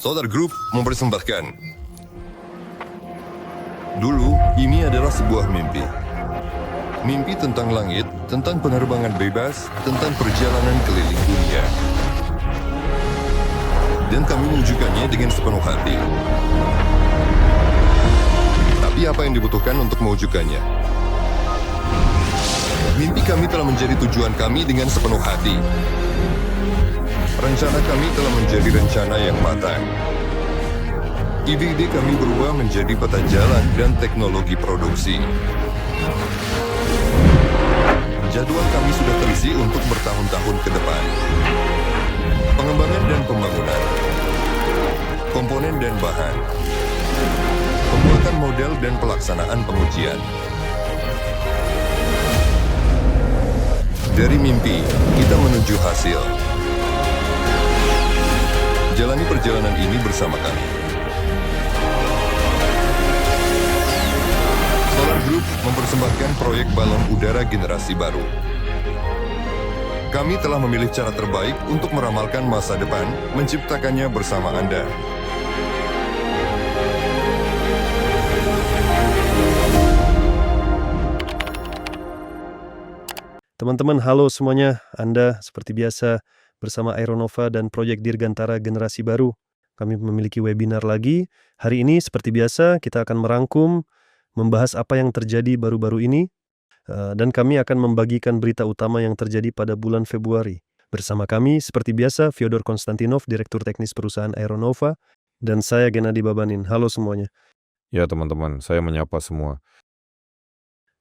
Solar Group mempersembahkan. Dulu, ini adalah sebuah mimpi. Mimpi tentang langit, tentang penerbangan bebas, tentang perjalanan keliling dunia. Dan kami menunjukkannya dengan sepenuh hati. Tapi apa yang dibutuhkan untuk mewujudkannya? Mimpi kami telah menjadi tujuan kami dengan sepenuh hati. Rencana kami telah menjadi rencana yang matang. Ide-ide kami berubah menjadi peta jalan dan teknologi produksi. Jadwal kami sudah terisi untuk bertahun-tahun ke depan. Pengembangan dan pembangunan, komponen dan bahan, pembuatan model dan pelaksanaan pengujian. Dari mimpi, kita menuju hasil. Jalani perjalanan ini bersama kami. Solar Group mempersembahkan proyek balon udara generasi baru. Kami telah memilih cara terbaik untuk meramalkan masa depan, menciptakannya bersama Anda. Teman-teman, halo semuanya. Anda seperti biasa bersama Aeronova dan proyek Dirgantara generasi baru. Kami memiliki webinar lagi. Hari ini seperti biasa kita akan merangkum, membahas apa yang terjadi baru-baru ini, dan kami akan membagikan berita utama yang terjadi pada bulan Februari. Bersama kami seperti biasa Fyodor Konstantinov, Direktur Teknis Perusahaan Aeronova, dan saya Gennady Babanin. Halo semuanya. Ya teman-teman, saya menyapa semua.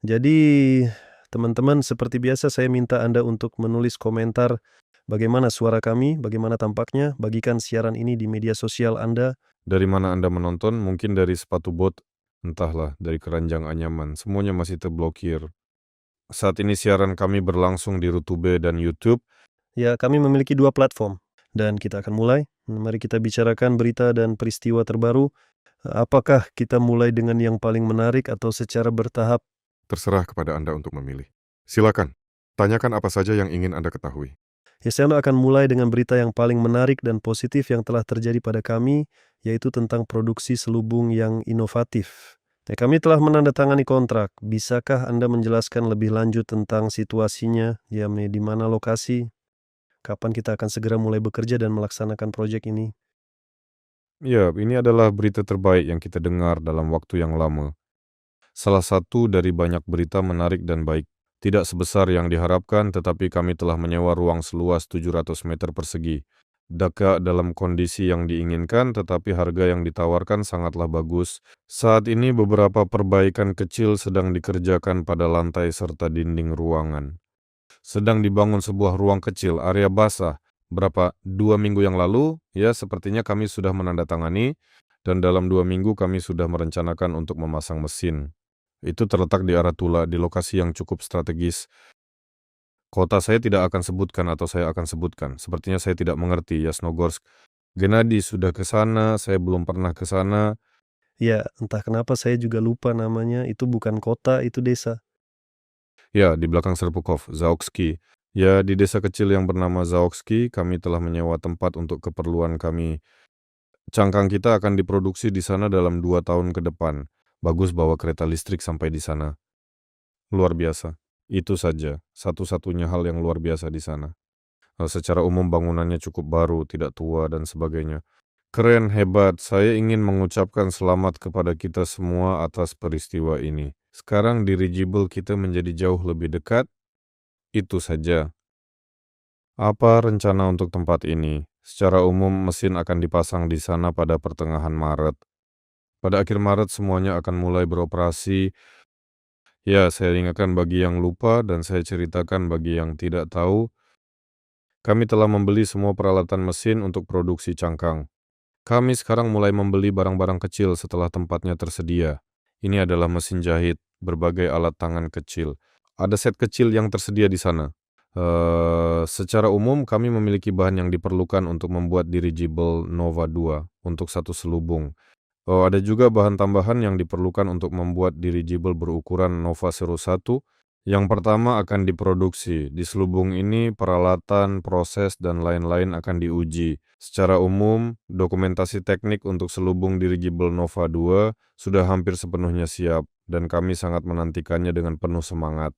Jadi teman-teman, seperti biasa saya minta Anda untuk menulis komentar bagaimana suara kami, bagaimana tampaknya, bagikan siaran ini di media sosial Anda. Dari mana Anda menonton? Mungkin dari sepatu bot, entahlah, dari keranjang anyaman. Semuanya masih terblokir. Saat ini siaran kami berlangsung di YouTube dan YouTube. Ya, kami memiliki 2 platform. Dan kita akan mulai. Mari kita bicarakan berita dan peristiwa terbaru. Apakah kita mulai dengan yang paling menarik atau secara bertahap? Terserah kepada Anda untuk memilih. Silakan, tanyakan apa saja yang ingin Anda ketahui. Ya, saya akan mulai dengan berita yang paling menarik dan positif yang telah terjadi pada kami, yaitu tentang produksi selubung yang inovatif. Kami telah menandatangani kontrak. Bisakah Anda menjelaskan lebih lanjut tentang situasinya, di mana lokasi, kapan kita akan segera mulai bekerja dan melaksanakan proyek ini? Ya, ini adalah berita terbaik yang kita dengar dalam waktu yang lama. Salah satu dari banyak berita menarik dan baik. Tidak sebesar yang diharapkan, tetapi kami telah menyewa ruang seluas 700 meter persegi. Dekat dalam kondisi yang diinginkan, tetapi harga yang ditawarkan sangatlah bagus. Saat ini beberapa perbaikan kecil sedang dikerjakan pada lantai serta dinding ruangan. Sedang dibangun sebuah ruang kecil, area basah. 2 minggu yang lalu, ya sepertinya kami sudah menandatangani, dan dalam 2 minggu kami sudah merencanakan untuk memasang mesin. Itu terletak di arah Tula, di lokasi yang cukup strategis. Kota saya tidak akan sebutkan atau saya akan sebutkan. Sepertinya saya tidak mengerti, Yasnogorsk. Gennady sudah ke sana, saya belum pernah ke sana. Ya, entah kenapa saya juga lupa namanya. Itu bukan kota, itu desa. Ya, di belakang Serpukov, Zaoksky. Ya, di desa kecil yang bernama Zaoksky, kami telah menyewa tempat untuk keperluan kami. Cangkang kita akan diproduksi di sana dalam 2 tahun ke depan. Bagus bawa kereta listrik sampai di sana. Luar biasa. Itu saja, satu-satunya hal yang luar biasa di sana. Secara umum bangunannya cukup baru, tidak tua dan sebagainya. Keren, hebat. Saya ingin mengucapkan selamat kepada kita semua atas peristiwa ini. Sekarang dirigible kita menjadi jauh lebih dekat. Itu saja. Apa rencana untuk tempat ini? Secara umum mesin akan dipasang di sana pada pertengahan Maret. Pada akhir Maret semuanya akan mulai beroperasi. Ya, saya ingatkan bagi yang lupa dan saya ceritakan bagi yang tidak tahu. Kami telah membeli semua peralatan mesin untuk produksi cangkang. Kami sekarang mulai membeli barang-barang kecil setelah tempatnya tersedia. Ini adalah mesin jahit, berbagai alat tangan kecil. Ada set kecil yang tersedia di sana. Secara umum kami memiliki bahan yang diperlukan untuk membuat dirigible Nova 2 untuk satu selubung. Ada juga bahan tambahan yang diperlukan untuk membuat dirigible berukuran Nova 01 Yang pertama akan diproduksi. Di selubung ini peralatan, proses, dan lain-lain akan diuji. Secara umum, dokumentasi teknik untuk selubung dirigible Nova 2 sudah hampir sepenuhnya siap, dan kami sangat menantikannya dengan penuh semangat.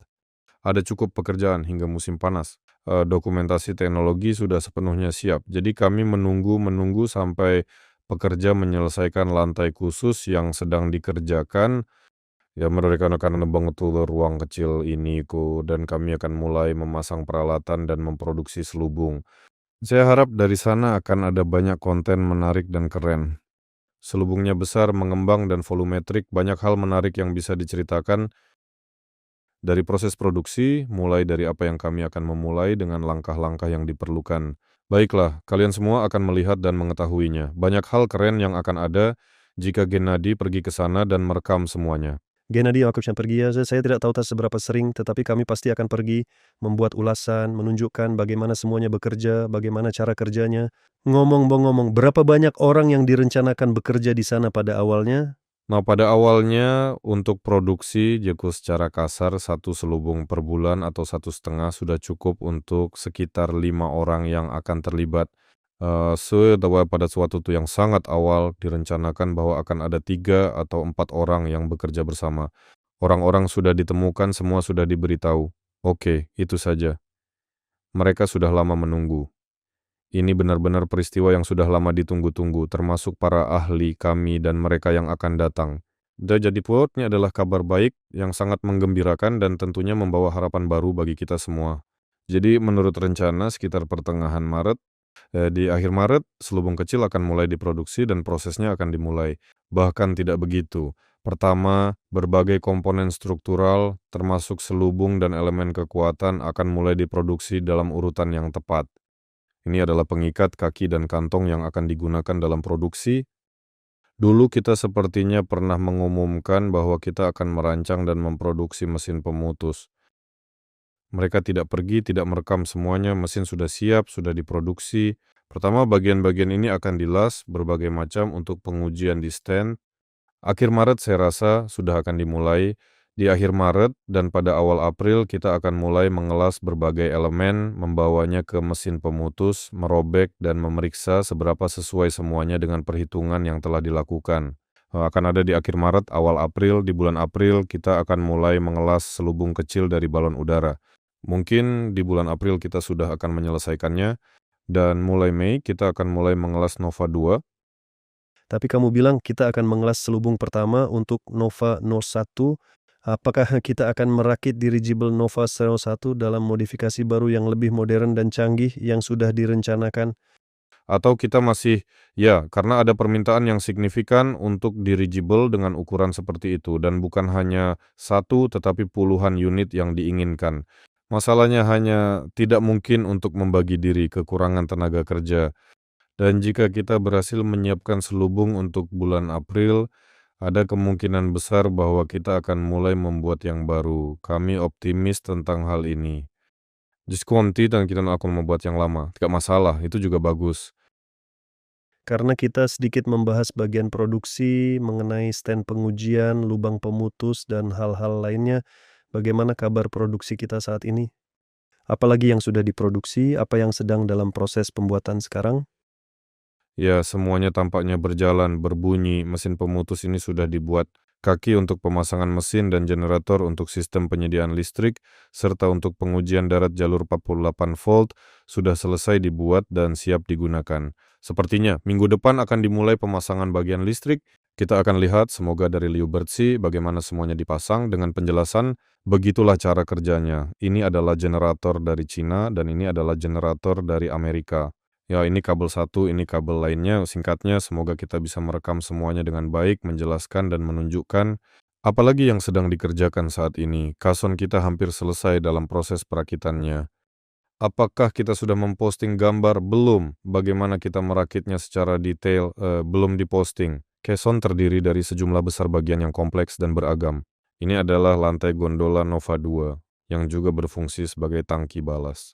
Ada cukup pekerjaan hingga musim panas. Dokumentasi teknologi sudah sepenuhnya siap, jadi kami menunggu sampai pekerja menyelesaikan lantai khusus yang sedang dikerjakan. Ya, mereka akan membangun ruang kecil ini dan kami akan mulai memasang peralatan dan memproduksi selubung. Saya harap dari sana akan ada banyak konten menarik dan keren. Selubungnya besar, mengembang, dan volumetrik, banyak hal menarik yang bisa diceritakan dari proses produksi, mulai dari apa yang kami akan memulai dengan langkah-langkah yang diperlukan. Baiklah, kalian semua akan melihat dan mengetahuinya. Banyak hal keren yang akan ada jika Gennady pergi ke sana dan merekam semuanya. Gennady aku bisa pergi ya, saya tidak tahu seberapa sering, tetapi kami pasti akan pergi, membuat ulasan, menunjukkan bagaimana semuanya bekerja, bagaimana cara kerjanya. Ngomong-ngomong, berapa banyak orang yang direncanakan bekerja di sana pada awalnya? Nah, pada awalnya untuk produksi, Jeko secara kasar satu selubung per bulan atau 1,5 sudah cukup untuk sekitar 5 orang yang akan terlibat. Pada suatu yang sangat awal direncanakan bahwa akan ada 3 atau 4 orang yang bekerja bersama. Orang-orang sudah ditemukan, semua sudah diberitahu. Oke, itu saja. Mereka sudah lama menunggu. Ini benar-benar peristiwa yang sudah lama ditunggu-tunggu, termasuk para ahli kami dan mereka yang akan datang. Jadi plotnya adalah kabar baik yang sangat menggembirakan dan tentunya membawa harapan baru bagi kita semua. Jadi menurut rencana sekitar pertengahan Maret, di akhir Maret, selubung kecil akan mulai diproduksi dan prosesnya akan dimulai. Bahkan tidak begitu. Pertama, berbagai komponen struktural, termasuk selubung dan elemen kekuatan akan mulai diproduksi dalam urutan yang tepat. Ini adalah pengikat kaki dan kantong yang akan digunakan dalam produksi. Dulu kita sepertinya pernah mengumumkan bahwa kita akan merancang dan memproduksi mesin pemutus. Mereka tidak pergi, tidak merekam semuanya, mesin sudah siap, sudah diproduksi. Pertama, bagian-bagian ini akan dilas berbagai macam untuk pengujian di stand. Akhir Maret saya rasa sudah akan dimulai. Di akhir Maret dan pada awal April kita akan mulai mengelas berbagai elemen, membawanya ke mesin pemutus, merobek dan memeriksa seberapa sesuai semuanya dengan perhitungan yang telah dilakukan. Akan ada di akhir Maret, awal April. Di bulan April kita akan mulai mengelas selubung kecil dari balon udara. Mungkin di bulan April kita sudah akan menyelesaikannya, dan mulai Mei kita akan mulai mengelas Nova 2. Tapi kamu bilang kita akan mengelas selubung pertama untuk Nova 01. Apakah kita akan merakit dirigible Nova 01 dalam modifikasi baru yang lebih modern dan canggih yang sudah direncanakan? Atau kita masih, karena ada permintaan yang signifikan untuk dirigible dengan ukuran seperti itu, dan bukan hanya satu tetapi puluhan unit yang diinginkan. Masalahnya hanya tidak mungkin untuk membagi diri, kekurangan tenaga kerja. Dan jika kita berhasil menyiapkan selubung untuk bulan April, ada kemungkinan besar bahwa kita akan mulai membuat yang baru. Kami optimis tentang hal ini. Diskonti dan kita akan membuat yang lama. Tidak masalah, itu juga bagus. Karena kita sedikit membahas bagian produksi, mengenai stand pengujian, lubang pemutus, dan hal-hal lainnya, bagaimana kabar produksi kita saat ini? Apalagi yang sudah diproduksi, apa yang sedang dalam proses pembuatan sekarang? Ya, semuanya tampaknya berjalan, berbunyi. Mesin pemutus ini sudah dibuat. Kaki untuk pemasangan mesin dan generator untuk sistem penyediaan listrik, serta untuk pengujian darat jalur 48 volt, sudah selesai dibuat dan siap digunakan. Sepertinya, minggu depan akan dimulai pemasangan bagian listrik. Kita akan lihat, semoga dari Liu Bertsi, bagaimana semuanya dipasang dengan penjelasan. Begitulah cara kerjanya. Ini adalah generator dari Cina dan ini adalah generator dari Amerika. Ya, ini kabel satu, ini kabel lainnya. Singkatnya, semoga kita bisa merekam semuanya dengan baik, menjelaskan dan menunjukkan apalagi yang sedang dikerjakan saat ini. Kason kita hampir selesai dalam proses perakitannya. Apakah kita sudah memposting gambar? Belum. Bagaimana kita merakitnya secara detail? Belum diposting. Kason terdiri dari sejumlah besar bagian yang kompleks dan beragam. Ini adalah lantai gondola Nova 2, yang juga berfungsi sebagai tangki balas.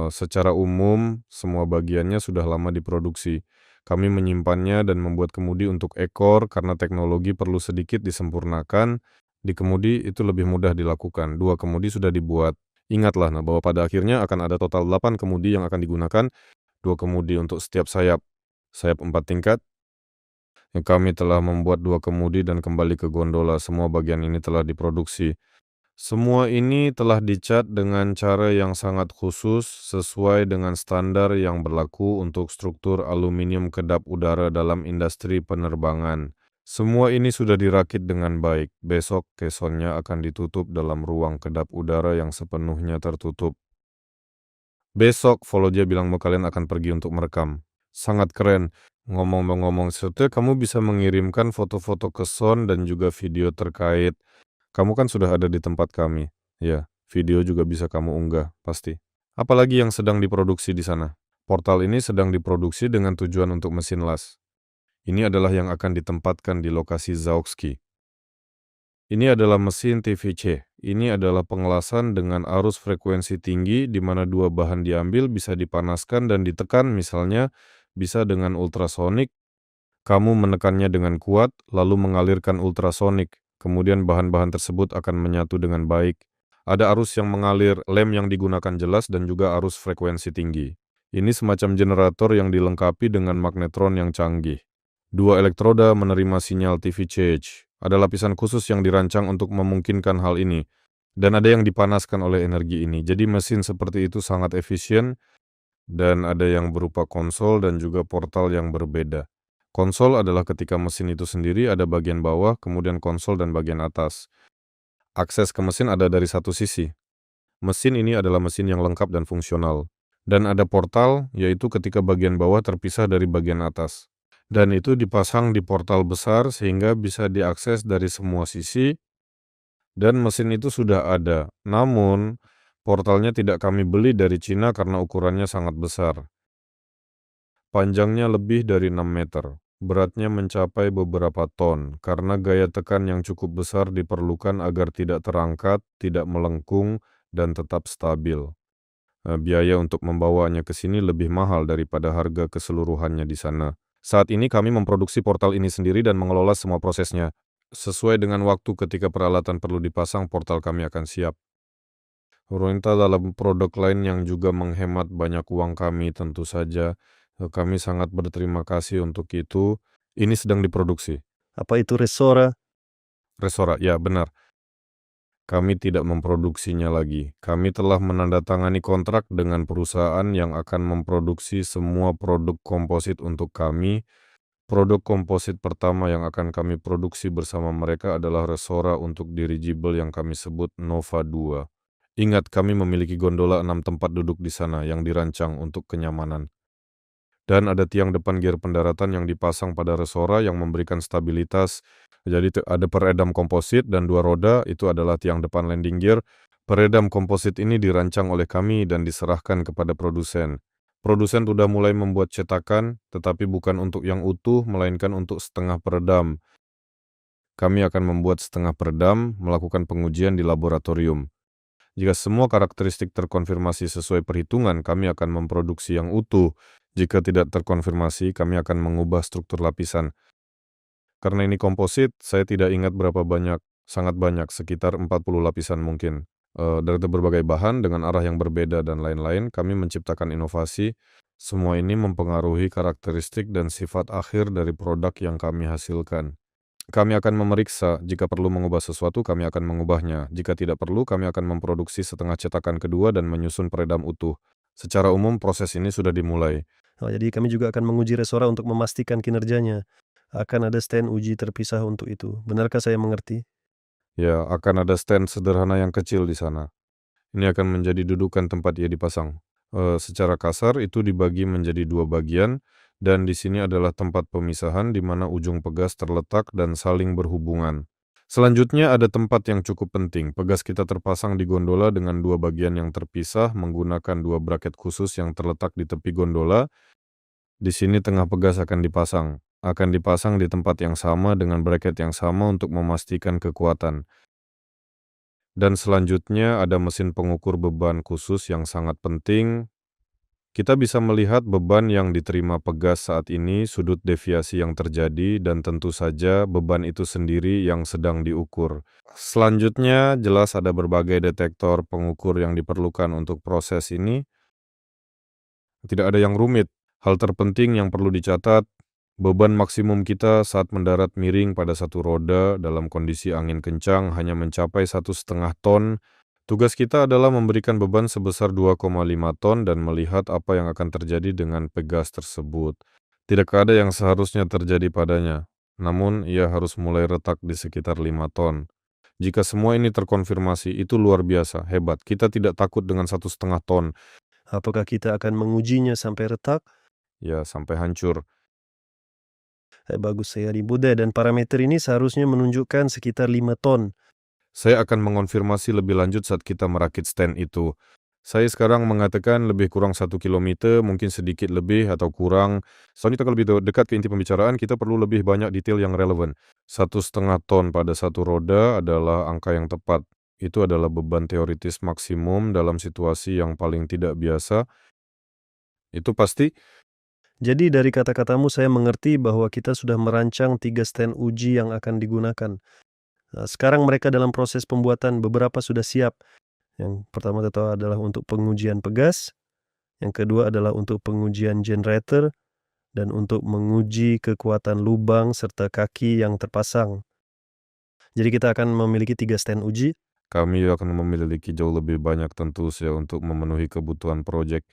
Secara umum, semua bagiannya sudah lama diproduksi. Kami menyimpannya dan membuat kemudi untuk ekor karena teknologi perlu sedikit disempurnakan, Di kemudi itu lebih mudah dilakukan, 2 kemudi sudah dibuat. Ingatlah bahwa pada akhirnya akan ada total 8 kemudi yang akan digunakan, 2 kemudi untuk setiap sayap, sayap 4 tingkat. Kami telah membuat 2 kemudi dan kembali ke gondola, semua bagian ini telah diproduksi. Semua ini telah dicat dengan cara yang sangat khusus sesuai dengan standar yang berlaku untuk struktur aluminium kedap udara dalam industri penerbangan. Semua ini sudah dirakit dengan baik. Besok kesonnya akan ditutup dalam ruang kedap udara yang sepenuhnya tertutup. Besok Volodya bilang kalian akan pergi untuk merekam. Sangat keren. Ngomong-ngomong, setelah kamu bisa mengirimkan foto-foto keson dan juga video terkait. Kamu kan sudah ada di tempat kami. Ya, video juga bisa kamu unggah, pasti. Apalagi yang sedang diproduksi di sana. Portal ini sedang diproduksi dengan tujuan untuk mesin las. Ini adalah yang akan ditempatkan di lokasi Zauxki. Ini adalah mesin TVC. Ini adalah pengelasan dengan arus frekuensi tinggi di mana 2 bahan diambil bisa dipanaskan dan ditekan, misalnya bisa dengan ultrasonik. Kamu menekannya dengan kuat, lalu mengalirkan ultrasonik. Kemudian bahan-bahan tersebut akan menyatu dengan baik. Ada arus yang mengalir, lem yang digunakan jelas, dan juga arus frekuensi tinggi. Ini semacam generator yang dilengkapi dengan magnetron yang canggih. 2 elektroda menerima sinyal TVC. Ada lapisan khusus yang dirancang untuk memungkinkan hal ini. Dan ada yang dipanaskan oleh energi ini. Jadi mesin seperti itu sangat efisien, dan ada yang berupa konsol dan juga portal yang berbeda. Konsol adalah ketika mesin itu sendiri ada bagian bawah, kemudian konsol dan bagian atas. Akses ke mesin ada dari satu sisi. Mesin ini adalah mesin yang lengkap dan fungsional. Dan ada portal, yaitu ketika bagian bawah terpisah dari bagian atas. Dan itu dipasang di portal besar sehingga bisa diakses dari semua sisi. Dan mesin itu sudah ada. Namun, portalnya tidak kami beli dari Cina karena ukurannya sangat besar. Panjangnya lebih dari 6 meter. Beratnya mencapai beberapa ton, karena gaya tekan yang cukup besar diperlukan agar tidak terangkat, tidak melengkung, dan tetap stabil. Biaya untuk membawanya ke sini lebih mahal daripada harga keseluruhannya di sana. Saat ini kami memproduksi portal ini sendiri dan mengelola semua prosesnya. Sesuai dengan waktu ketika peralatan perlu dipasang, portal kami akan siap. Pemerintah dalam produk lain yang juga menghemat banyak uang kami tentu saja. Kami sangat berterima kasih untuk itu. Ini sedang diproduksi. Apa itu Resora? Resora, ya benar. Kami tidak memproduksinya lagi. Kami telah menandatangani kontrak dengan perusahaan yang akan memproduksi semua produk komposit untuk kami. Produk komposit pertama yang akan kami produksi bersama mereka adalah Resora untuk dirigible yang kami sebut Nova 2. Ingat, kami memiliki gondola 6 tempat duduk di sana yang dirancang untuk kenyamanan. Dan ada tiang depan gear pendaratan yang dipasang pada Resora yang memberikan stabilitas. Jadi ada peredam komposit dan 2 roda, itu adalah tiang depan landing gear. Peredam komposit ini dirancang oleh kami dan diserahkan kepada produsen. Produsen sudah mulai membuat cetakan, tetapi bukan untuk yang utuh, melainkan untuk setengah peredam. Kami akan membuat setengah peredam, melakukan pengujian di laboratorium. Jika semua karakteristik terkonfirmasi sesuai perhitungan, kami akan memproduksi yang utuh. Jika tidak terkonfirmasi, kami akan mengubah struktur lapisan. Karena ini komposit, saya tidak ingat berapa banyak, sangat banyak, sekitar 40 lapisan mungkin. Dari berbagai bahan dengan arah yang berbeda dan lain-lain, kami menciptakan inovasi. Semua ini mempengaruhi karakteristik dan sifat akhir dari produk yang kami hasilkan. Kami akan memeriksa, jika perlu mengubah sesuatu, kami akan mengubahnya. Jika tidak perlu, kami akan memproduksi setengah cetakan kedua dan menyusun peredam utuh. Secara umum, proses ini sudah dimulai. Jadi kami juga akan menguji Resora untuk memastikan kinerjanya. Akan ada stand uji terpisah untuk itu. Benarkah saya mengerti? Ya, akan ada stand sederhana yang kecil di sana. Ini akan menjadi dudukan tempat ia dipasang. Secara kasar, itu dibagi menjadi 2 bagian, dan di sini adalah tempat pemisahan di mana ujung pegas terletak dan saling berhubungan. Selanjutnya ada tempat yang cukup penting. Pegas kita terpasang di gondola dengan 2 bagian yang terpisah menggunakan 2 braket khusus yang terletak di tepi gondola. Di sini tengah pegas akan dipasang. Akan dipasang di tempat yang sama dengan braket yang sama untuk memastikan kekuatan. Dan selanjutnya ada mesin pengukur beban khusus yang sangat penting. Kita bisa melihat beban yang diterima Pegas saat ini, sudut deviasi yang terjadi, dan tentu saja beban itu sendiri yang sedang diukur. Selanjutnya, jelas ada berbagai detektor pengukur yang diperlukan untuk proses ini. Tidak ada yang rumit. Hal terpenting yang perlu dicatat, beban maksimum kita saat mendarat miring pada satu roda dalam kondisi angin kencang hanya mencapai 1,5 ton. Tugas kita adalah memberikan beban sebesar 2,5 ton dan melihat apa yang akan terjadi dengan Pegas tersebut. Tidak ada yang seharusnya terjadi padanya, namun ia harus mulai retak di sekitar 5 ton. Jika semua ini terkonfirmasi, itu luar biasa, hebat. Kita tidak takut dengan 1,5 ton, Apakah kita akan mengujinya sampai retak? ya sampai hancur. Bagus saya Buddha, dan parameter ini seharusnya menunjukkan sekitar 5 ton. Saya akan mengonfirmasi lebih lanjut saat kita merakit stand itu. Saya sekarang mengatakan lebih kurang 1 kilometer, mungkin sedikit lebih atau kurang. Soalnya kita lebih dekat ke inti pembicaraan, kita perlu lebih banyak detail yang relevan. 1,5 ton pada satu roda adalah angka yang tepat. Itu adalah beban teoritis maksimum dalam situasi yang paling tidak biasa. Itu pasti. Jadi dari kata-katamu saya mengerti bahwa kita sudah merancang 3 stand uji yang akan digunakan. Sekarang mereka dalam proses pembuatan, beberapa sudah siap. Yang pertama tentu adalah untuk pengujian Pegas, yang kedua adalah untuk pengujian generator, dan untuk menguji kekuatan lubang serta kaki yang terpasang. Jadi kita akan memiliki 3 stand uji. Kami akan memiliki jauh lebih banyak tentu saja untuk memenuhi kebutuhan proyek.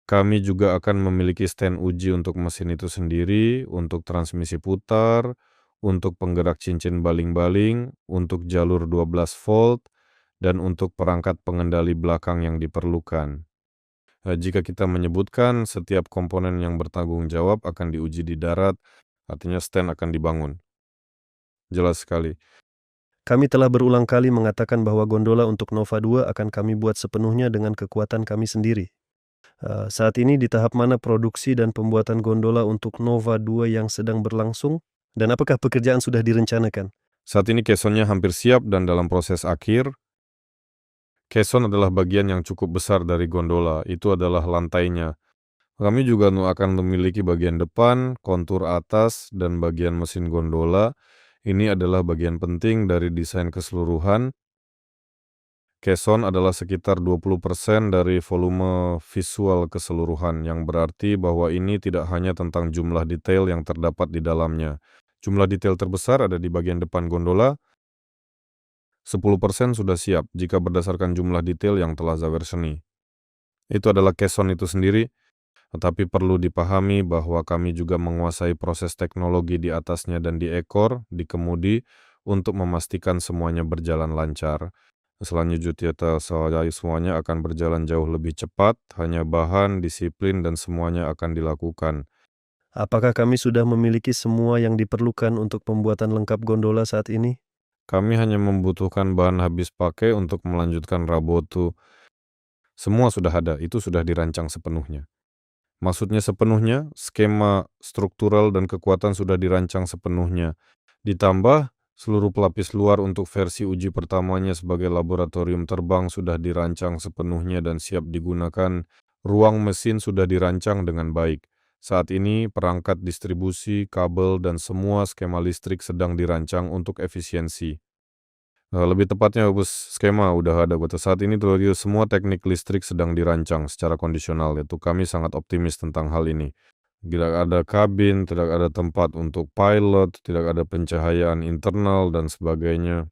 Kami juga akan memiliki stand uji untuk mesin itu sendiri, untuk transmisi putar, untuk penggerak cincin baling-baling, untuk jalur 12 volt, dan untuk perangkat pengendali belakang yang diperlukan. Jika kita menyebutkan setiap komponen yang bertanggung jawab akan diuji di darat, artinya stand akan dibangun. Jelas sekali. Kami telah berulang kali mengatakan bahwa gondola untuk Nova 2 akan kami buat sepenuhnya dengan kekuatan kami sendiri. Saat ini di tahap mana produksi dan pembuatan gondola untuk Nova 2 yang sedang berlangsung? Dan apakah pekerjaan sudah direncanakan? Saat ini caissonnya hampir siap dan dalam proses akhir. Caisson adalah bagian yang cukup besar dari gondola, itu adalah lantainya. Kami juga akan memiliki bagian depan, kontur atas, dan bagian mesin gondola. Ini adalah bagian penting dari desain keseluruhan. Caisson adalah sekitar 20% dari volume visual keseluruhan, yang berarti bahwa ini tidak hanya tentang jumlah detail yang terdapat di dalamnya. Jumlah detail terbesar ada di bagian depan gondola. 10% sudah siap jika berdasarkan jumlah detail yang telah zaverseny. Itu adalah caisson itu sendiri, tetapi perlu dipahami bahwa kami juga menguasai proses teknologi di atasnya dan di ekor, di kemudi, untuk memastikan semuanya berjalan lancar. Selanjutnya semuanya akan berjalan jauh lebih cepat, hanya bahan, disiplin, dan semuanya akan dilakukan. Apakah kami sudah memiliki semua yang diperlukan untuk pembuatan lengkap gondola saat ini? Kami hanya membutuhkan bahan habis pakai untuk melanjutkan rabotu. Semua sudah ada, itu sudah dirancang sepenuhnya. Maksudnya sepenuhnya, skema struktural dan kekuatan sudah dirancang sepenuhnya. Ditambah, seluruh pelapis luar untuk versi uji pertamanya sebagai laboratorium terbang sudah dirancang sepenuhnya dan siap digunakan. Ruang mesin sudah dirancang dengan baik. Saat ini, perangkat distribusi, kabel, dan semua skema listrik sedang dirancang untuk efisiensi. Lebih tepatnya, skema udah ada. Saat ini semua teknik listrik sedang dirancang secara kondisional. Yaitu kami sangat optimis tentang hal ini. Tidak ada kabin, tidak ada tempat untuk pilot, tidak ada pencahayaan internal, dan sebagainya.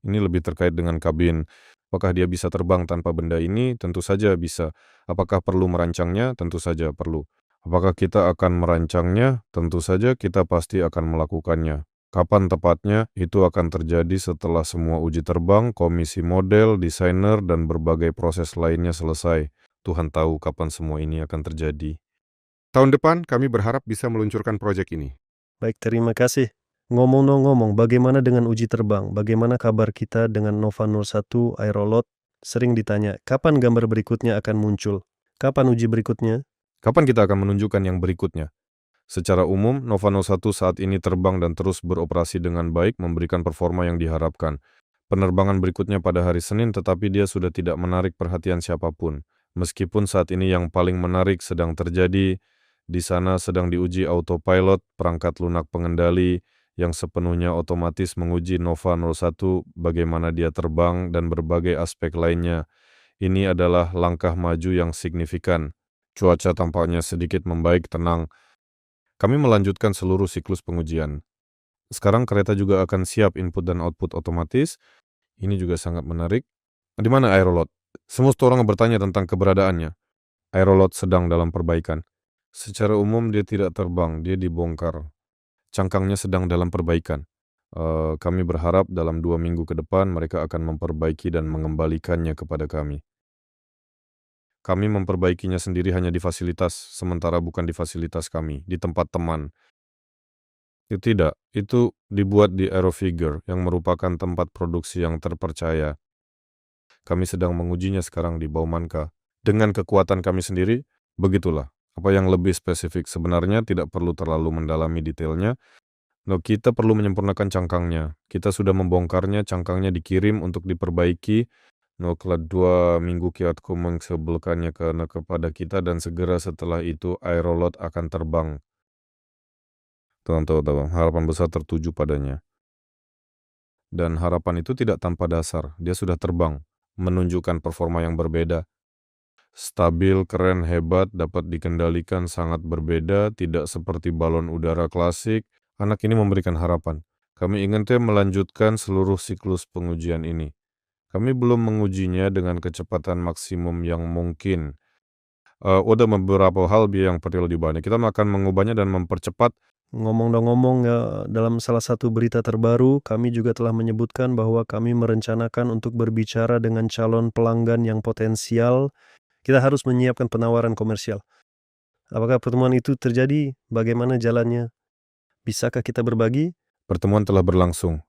Ini lebih terkait dengan kabin. Apakah dia bisa terbang tanpa benda ini? Tentu saja bisa. Apakah perlu merancangnya? Tentu saja perlu. Apakah kita akan merancangnya? Tentu saja kita pasti akan melakukannya. Kapan tepatnya? Itu akan terjadi setelah semua uji terbang, komisi model, desainer, dan berbagai proses lainnya selesai. Tuhan tahu kapan semua ini akan terjadi. Tahun depan kami berharap bisa meluncurkan proyek ini. Baik, terima kasih. Ngomong-ngomong, bagaimana dengan uji terbang? Bagaimana kabar kita dengan Nova 01 Aerolot? Sering ditanya, kapan gambar berikutnya akan muncul? Kapan uji berikutnya? Kapan kita akan menunjukkan yang berikutnya? Secara umum, Nova 01 saat ini terbang dan terus beroperasi dengan baik, memberikan performa yang diharapkan. Penerbangan berikutnya pada hari Senin, tetapi dia sudah tidak menarik perhatian siapapun. Meskipun saat ini yang paling menarik sedang terjadi, di sana sedang diuji autopilot, perangkat lunak pengendali yang sepenuhnya otomatis menguji Nova 01 bagaimana dia terbang dan berbagai aspek lainnya. Ini adalah langkah maju yang signifikan. Cuaca tampaknya sedikit membaik tenang. Kami melanjutkan seluruh siklus pengujian. Sekarang kereta juga akan siap input dan output otomatis. Ini juga sangat menarik. Di mana aerolot? Semua orang bertanya tentang keberadaannya. Aerolot sedang dalam perbaikan. Secara umum dia tidak terbang, dia dibongkar. Cangkangnya sedang dalam perbaikan. Kami berharap dalam 2 minggu ke depan mereka akan memperbaiki dan mengembalikannya kepada kami. Kami memperbaikinya sendiri hanya di fasilitas, sementara bukan di fasilitas kami, di tempat teman. Tidak, itu dibuat di Aerofigure yang merupakan tempat produksi yang terpercaya. Kami sedang mengujinya sekarang di Baumanka. Dengan kekuatan kami sendiri, begitulah. Apa yang lebih spesifik sebenarnya tidak perlu terlalu mendalami detailnya. Kita perlu menyempurnakan cangkangnya. Kita sudah membongkarnya, cangkangnya dikirim untuk diperbaiki. Kalau 2 minggu kiatku mengsebelkannya kepada kita dan segera setelah itu aerolot akan terbang. Tahu, harapan besar tertuju padanya. Dan harapan itu tidak tanpa dasar. Dia sudah terbang, menunjukkan performa yang berbeda. Stabil, keren, hebat, dapat dikendalikan sangat berbeda, tidak seperti balon udara klasik. Anak ini memberikan harapan. Kami ingin melanjutkan seluruh siklus pengujian ini. Kami belum mengujinya dengan kecepatan maksimum yang mungkin. Ada beberapa hal yang perlu dibahas. Kita akan mengubahnya dan mempercepat. Ngomong-ngomong, dalam salah satu berita terbaru, kami juga telah menyebutkan bahwa kami merencanakan untuk berbicara dengan calon pelanggan yang potensial. Kita harus menyiapkan penawaran komersial. Apakah pertemuan itu terjadi? Bagaimana jalannya? Bisakah kita berbagi? Pertemuan telah berlangsung.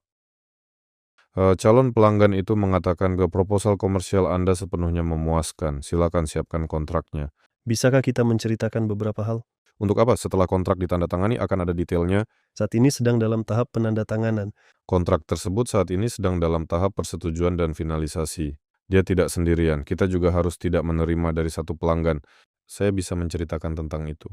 Calon pelanggan itu mengatakan ke proposal komersial Anda sepenuhnya memuaskan. Silakan siapkan kontraknya. Bisakah kita menceritakan beberapa hal? Untuk apa? Setelah kontrak ditandatangani akan ada detailnya. Saat ini sedang dalam tahap penandatanganan. Kontrak tersebut saat ini sedang dalam tahap persetujuan dan finalisasi. Dia tidak sendirian. Kita juga harus tidak menerima dari satu pelanggan. Saya bisa menceritakan tentang itu.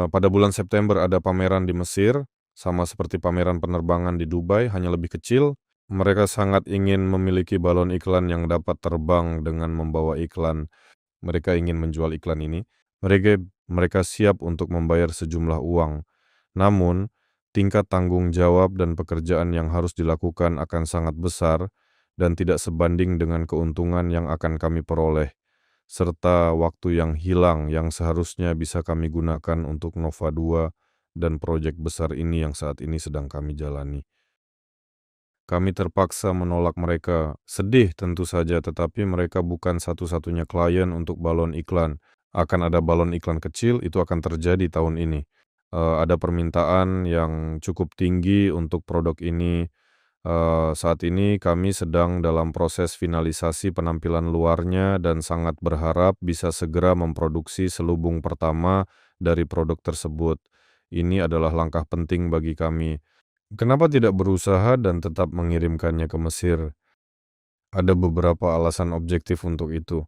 Pada bulan September ada pameran di Mesir, sama seperti pameran penerbangan di Dubai, hanya lebih kecil. Mereka sangat ingin memiliki balon iklan yang dapat terbang dengan membawa iklan. Mereka ingin menjual iklan ini. Mereka siap untuk membayar sejumlah uang. Namun, tingkat tanggung jawab dan pekerjaan yang harus dilakukan akan sangat besar dan tidak sebanding dengan keuntungan yang akan kami peroleh, serta waktu yang hilang yang seharusnya bisa kami gunakan untuk Nova 2 dan proyek besar ini yang saat ini sedang kami jalani. Kami terpaksa menolak mereka. Sedih tentu saja, tetapi mereka bukan satu-satunya klien untuk balon iklan. Akan ada balon iklan kecil, itu akan terjadi tahun ini. Ada permintaan yang cukup tinggi untuk produk ini. Saat ini kami sedang dalam proses finalisasi penampilan luarnya dan sangat berharap bisa segera memproduksi selubung pertama dari produk tersebut. Ini adalah langkah penting bagi kami. Kenapa tidak berusaha dan tetap mengirimkannya ke Mesir? Ada beberapa alasan objektif untuk itu.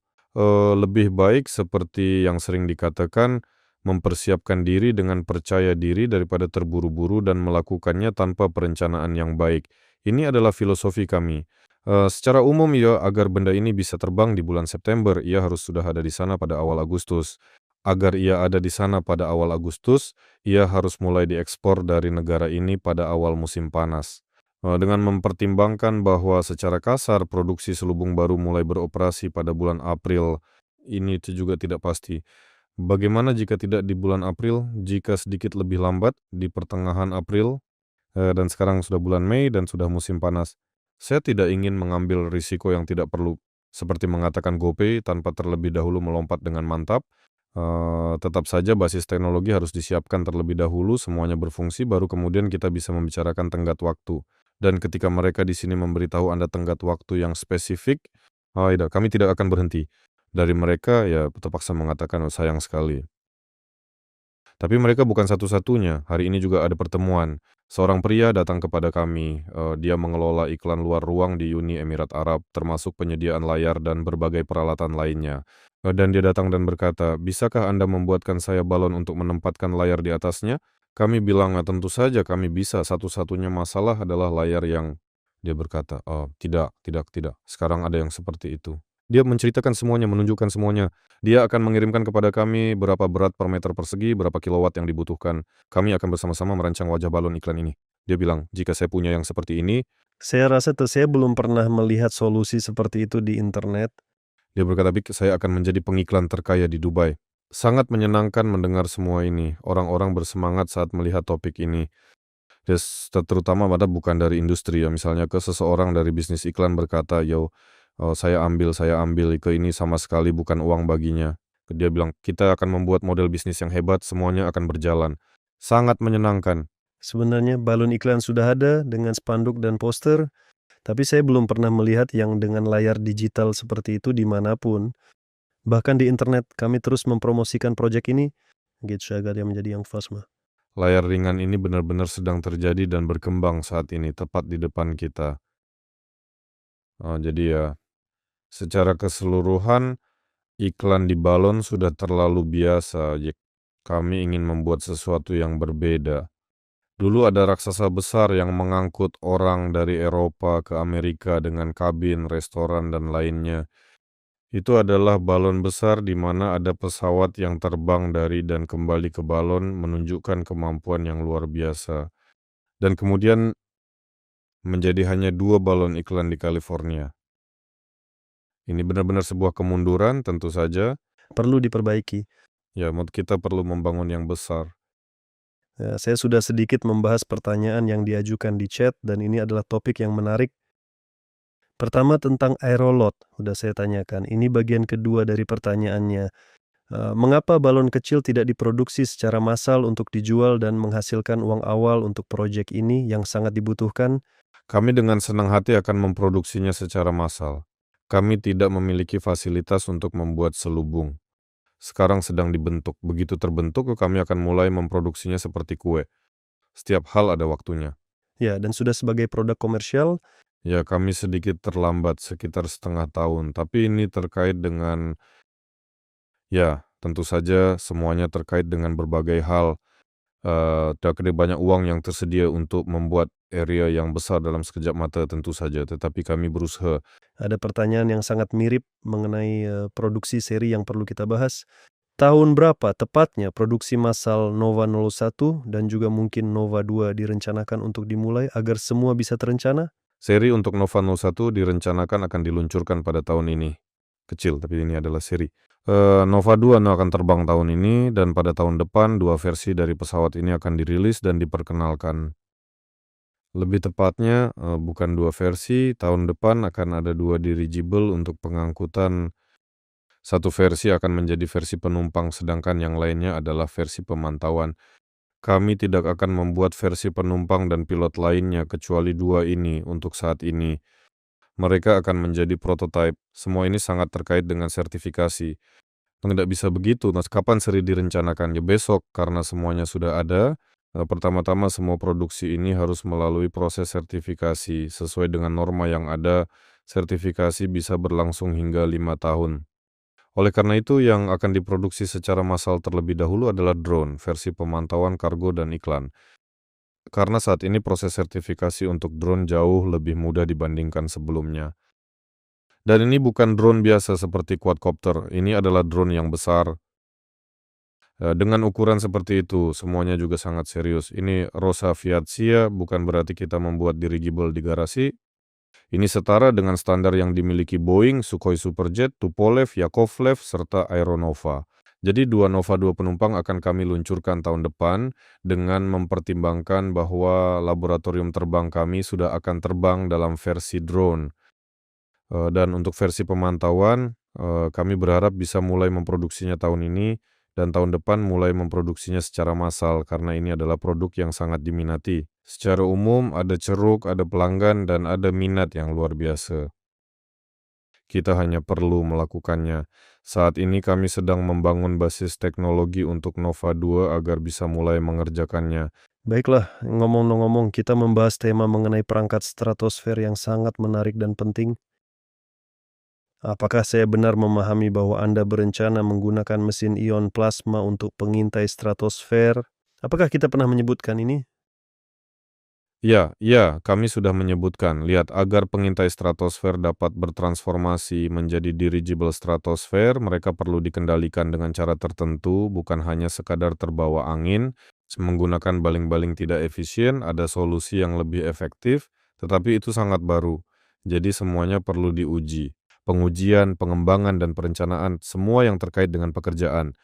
Lebih baik seperti yang sering dikatakan, mempersiapkan diri dengan percaya diri daripada terburu-buru dan melakukannya tanpa perencanaan yang baik. Ini adalah filosofi kami. Secara umum agar benda ini bisa terbang di bulan September, ia harus sudah ada di sana pada awal Agustus. Agar ia ada di sana pada awal Agustus, ia harus mulai diekspor dari negara ini pada awal musim panas. Dengan mempertimbangkan bahwa secara kasar produksi selubung baru mulai beroperasi pada bulan April, ini itu juga tidak pasti. Bagaimana jika tidak di bulan April, jika sedikit lebih lambat di pertengahan April, dan sekarang sudah bulan Mei dan sudah musim panas. Saya tidak ingin mengambil risiko yang tidak perlu, seperti mengatakan GoPay tanpa terlebih dahulu melompat dengan mantap. Tetap saja basis teknologi harus disiapkan terlebih dahulu, semuanya berfungsi, baru kemudian kita bisa membicarakan tenggat waktu. Dan ketika mereka di sini memberitahu Anda tenggat waktu yang spesifik, kami tidak akan berhenti. Dari mereka terpaksa mengatakan sayang sekali. Tapi mereka bukan satu-satunya. Hari ini juga ada pertemuan. Seorang pria datang kepada kami. Dia mengelola iklan luar ruang di Uni Emirat Arab, termasuk penyediaan layar dan berbagai peralatan lainnya. Dan dia datang dan berkata, "Bisakah Anda membuatkan saya balon untuk menempatkan layar di atasnya?" Kami bilang, "Tentu saja kami bisa. Satu-satunya masalah adalah layar yang..." Dia berkata, "Oh, tidak, tidak, tidak. Sekarang ada yang seperti itu." Dia menceritakan semuanya, menunjukkan semuanya. Dia akan mengirimkan kepada kami berapa berat per meter persegi, berapa kilowatt yang dibutuhkan. Kami akan bersama-sama merancang wajah balon iklan ini. Dia bilang, "Jika saya punya yang seperti ini..." Saya rasa saya belum pernah melihat solusi seperti itu di internet. Dia berkata, "Bik, saya akan menjadi pengiklan terkaya di Dubai." Sangat menyenangkan mendengar semua ini. Orang-orang bersemangat saat melihat topik ini. Terutama pada bukan dari industri ya. Misalnya ke seseorang dari bisnis iklan berkata, "Yo, saya ambil, ke ini sama sekali bukan uang baginya." Dia bilang, "Kita akan membuat model bisnis yang hebat, semuanya akan berjalan." Sangat menyenangkan. Sebenarnya balon iklan sudah ada dengan spanduk dan poster, tapi saya belum pernah melihat yang dengan layar digital seperti itu dimanapun. Bahkan di internet kami terus mempromosikan proyek ini. Gitu agar dia menjadi yang fasma. Layar ringan ini benar-benar sedang terjadi dan berkembang saat ini, tepat di depan kita. Jadi ya, secara keseluruhan, iklan di balon sudah terlalu biasa. Kami ingin membuat sesuatu yang berbeda. Dulu ada raksasa besar yang mengangkut orang dari Eropa ke Amerika dengan kabin, restoran, dan lainnya. Itu adalah balon besar di mana ada pesawat yang terbang dari dan kembali ke balon, menunjukkan kemampuan yang luar biasa. Dan kemudian menjadi hanya 2 balon iklan di California. Ini benar-benar sebuah kemunduran tentu saja. Perlu diperbaiki. Ya, kita perlu membangun yang besar. Ya, saya sudah sedikit membahas pertanyaan yang diajukan di chat dan ini adalah topik yang menarik. Pertama tentang aerolot, udah saya tanyakan. Ini bagian kedua dari pertanyaannya. Mengapa balon kecil tidak diproduksi secara massal untuk dijual dan menghasilkan uang awal untuk proyek ini yang sangat dibutuhkan? Kami dengan senang hati akan memproduksinya secara massal. Kami tidak memiliki fasilitas untuk membuat selubung. Sekarang sedang dibentuk. Begitu terbentuk, kami akan mulai memproduksinya seperti kue. Setiap hal ada waktunya. Ya, dan sudah sebagai produk komersial? Ya, kami sedikit terlambat, sekitar setengah tahun. Tapi ini terkait dengan, ya, tentu saja semuanya terkait dengan berbagai hal. Tidak banyak uang yang tersedia untuk membuat area yang besar dalam sekejap mata tentu saja. Tetapi kami berusaha. Ada pertanyaan yang sangat mirip mengenai produksi seri yang perlu kita bahas. Tahun berapa tepatnya produksi massal Nova 01 dan juga mungkin Nova 2 direncanakan untuk dimulai agar semua bisa terencana? Seri untuk Nova 01 direncanakan akan diluncurkan pada tahun ini. Kecil, tapi ini adalah seri. Nova 2 akan terbang tahun ini dan pada tahun depan 2 versi dari pesawat ini akan dirilis dan diperkenalkan. Lebih tepatnya, bukan 2 versi, tahun depan akan ada 2 dirigible untuk pengangkutan. Satu versi akan menjadi versi penumpang, sedangkan yang lainnya adalah versi pemantauan. Kami tidak akan membuat versi penumpang dan pilot lainnya kecuali 2 ini untuk saat ini. Mereka akan menjadi prototipe. Semua ini sangat terkait dengan sertifikasi. Tidak bisa begitu. Nah, kapan seri direncanakan? Ya besok, karena semuanya sudah ada. Pertama-tama semua produksi ini harus melalui proses sertifikasi. Sesuai dengan norma yang ada, sertifikasi bisa berlangsung hingga 5 tahun. Oleh karena itu, yang akan diproduksi secara massal terlebih dahulu adalah drone, versi pemantauan kargo dan iklan. Karena saat ini proses sertifikasi untuk drone jauh lebih mudah dibandingkan sebelumnya. Dan ini bukan drone biasa seperti quadcopter, ini adalah drone yang besar. Dengan ukuran seperti itu, semuanya juga sangat serius. Ini Rosa Viazia, bukan berarti kita membuat dirigible di garasi. Ini setara dengan standar yang dimiliki Boeing, Sukhoi Superjet, Tupolev, Yakovlev, serta Aeronova. Jadi 2 Nova 2 penumpang akan kami luncurkan tahun depan dengan mempertimbangkan bahwa laboratorium terbang kami sudah akan terbang dalam versi drone. Dan untuk versi pemantauan, kami berharap bisa mulai memproduksinya tahun ini dan tahun depan mulai memproduksinya secara massal karena ini adalah produk yang sangat diminati. Secara umum ada ceruk, ada pelanggan, dan ada minat yang luar biasa. Kita hanya perlu melakukannya. Saat ini kami sedang membangun basis teknologi untuk Nova 2 agar bisa mulai mengerjakannya. Baiklah, ngomong-ngomong kita membahas tema mengenai perangkat stratosfer yang sangat menarik dan penting. Apakah saya benar memahami bahwa Anda berencana menggunakan mesin ion plasma untuk pengintai stratosfer? Apakah kita pernah menyebutkan ini? Ya, kami sudah menyebutkan. Lihat, agar pengintai stratosfer dapat bertransformasi menjadi dirigible stratosfer, mereka perlu dikendalikan dengan cara tertentu, bukan hanya sekadar terbawa angin. Menggunakan baling-baling tidak efisien, ada solusi yang lebih efektif, tetapi itu sangat baru. Jadi semuanya perlu diuji. Pengujian, pengembangan, dan perencanaan, semua yang terkait dengan pekerjaan.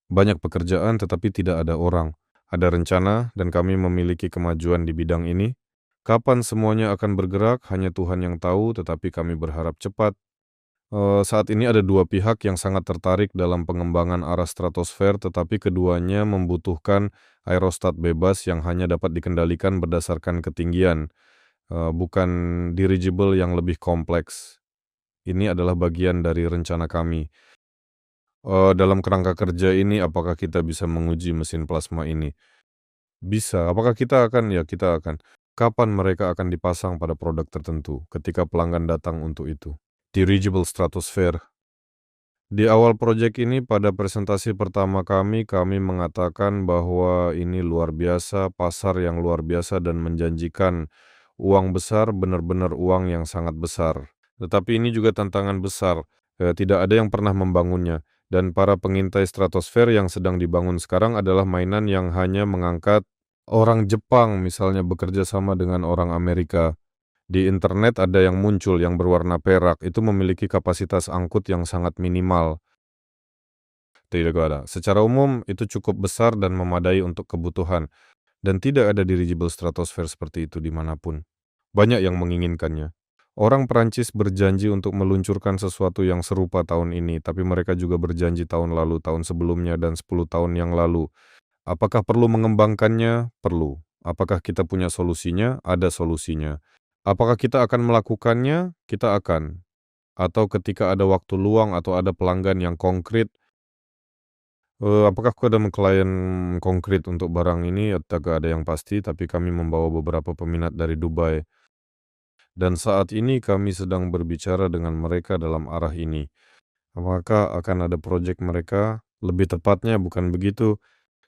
Banyak pekerjaan tetapi tidak ada orang. Ada rencana dan kami memiliki kemajuan di bidang ini. Kapan semuanya akan bergerak, hanya Tuhan yang tahu, tetapi kami berharap cepat. Saat ini ada dua pihak yang sangat tertarik dalam pengembangan arah stratosfer, tetapi keduanya membutuhkan aerostat bebas yang hanya dapat dikendalikan berdasarkan ketinggian, bukan dirigible yang lebih kompleks. Ini adalah bagian dari rencana kami. Dalam kerangka kerja ini, apakah kita bisa menguji mesin plasma ini? Bisa. Apakah kita akan? Ya, kita akan. Kapan mereka akan dipasang pada produk tertentu ketika pelanggan datang untuk itu? Dirigible stratosphere. Di awal proyek ini, pada presentasi pertama kami mengatakan bahwa ini luar biasa, pasar yang luar biasa dan menjanjikan uang besar, benar-benar uang yang sangat besar. Tetapi ini juga tantangan besar. Tidak ada yang pernah membangunnya. Dan para pengintai stratosfer yang sedang dibangun sekarang adalah mainan yang hanya mengangkat orang Jepang, misalnya bekerja sama dengan orang Amerika. Di internet ada yang muncul yang berwarna perak, itu memiliki kapasitas angkut yang sangat minimal. Tidak ada. Secara umum, itu cukup besar dan memadai untuk kebutuhan. Dan tidak ada dirigible stratosfer seperti itu dimanapun. Banyak yang menginginkannya. Orang Perancis berjanji untuk meluncurkan sesuatu yang serupa tahun ini, tapi mereka juga berjanji tahun lalu, tahun sebelumnya, dan 10 tahun yang lalu. Apakah perlu mengembangkannya? Perlu. Apakah kita punya solusinya? Ada solusinya. Apakah kita akan melakukannya? Kita akan. Atau ketika ada waktu luang atau ada pelanggan yang konkret, apakah ada klien konkret untuk barang ini? Tidak ada yang pasti, tapi kami membawa beberapa peminat dari Dubai. Dan saat ini kami sedang berbicara dengan mereka dalam arah ini. Apakah akan ada proyek mereka? Lebih tepatnya bukan begitu.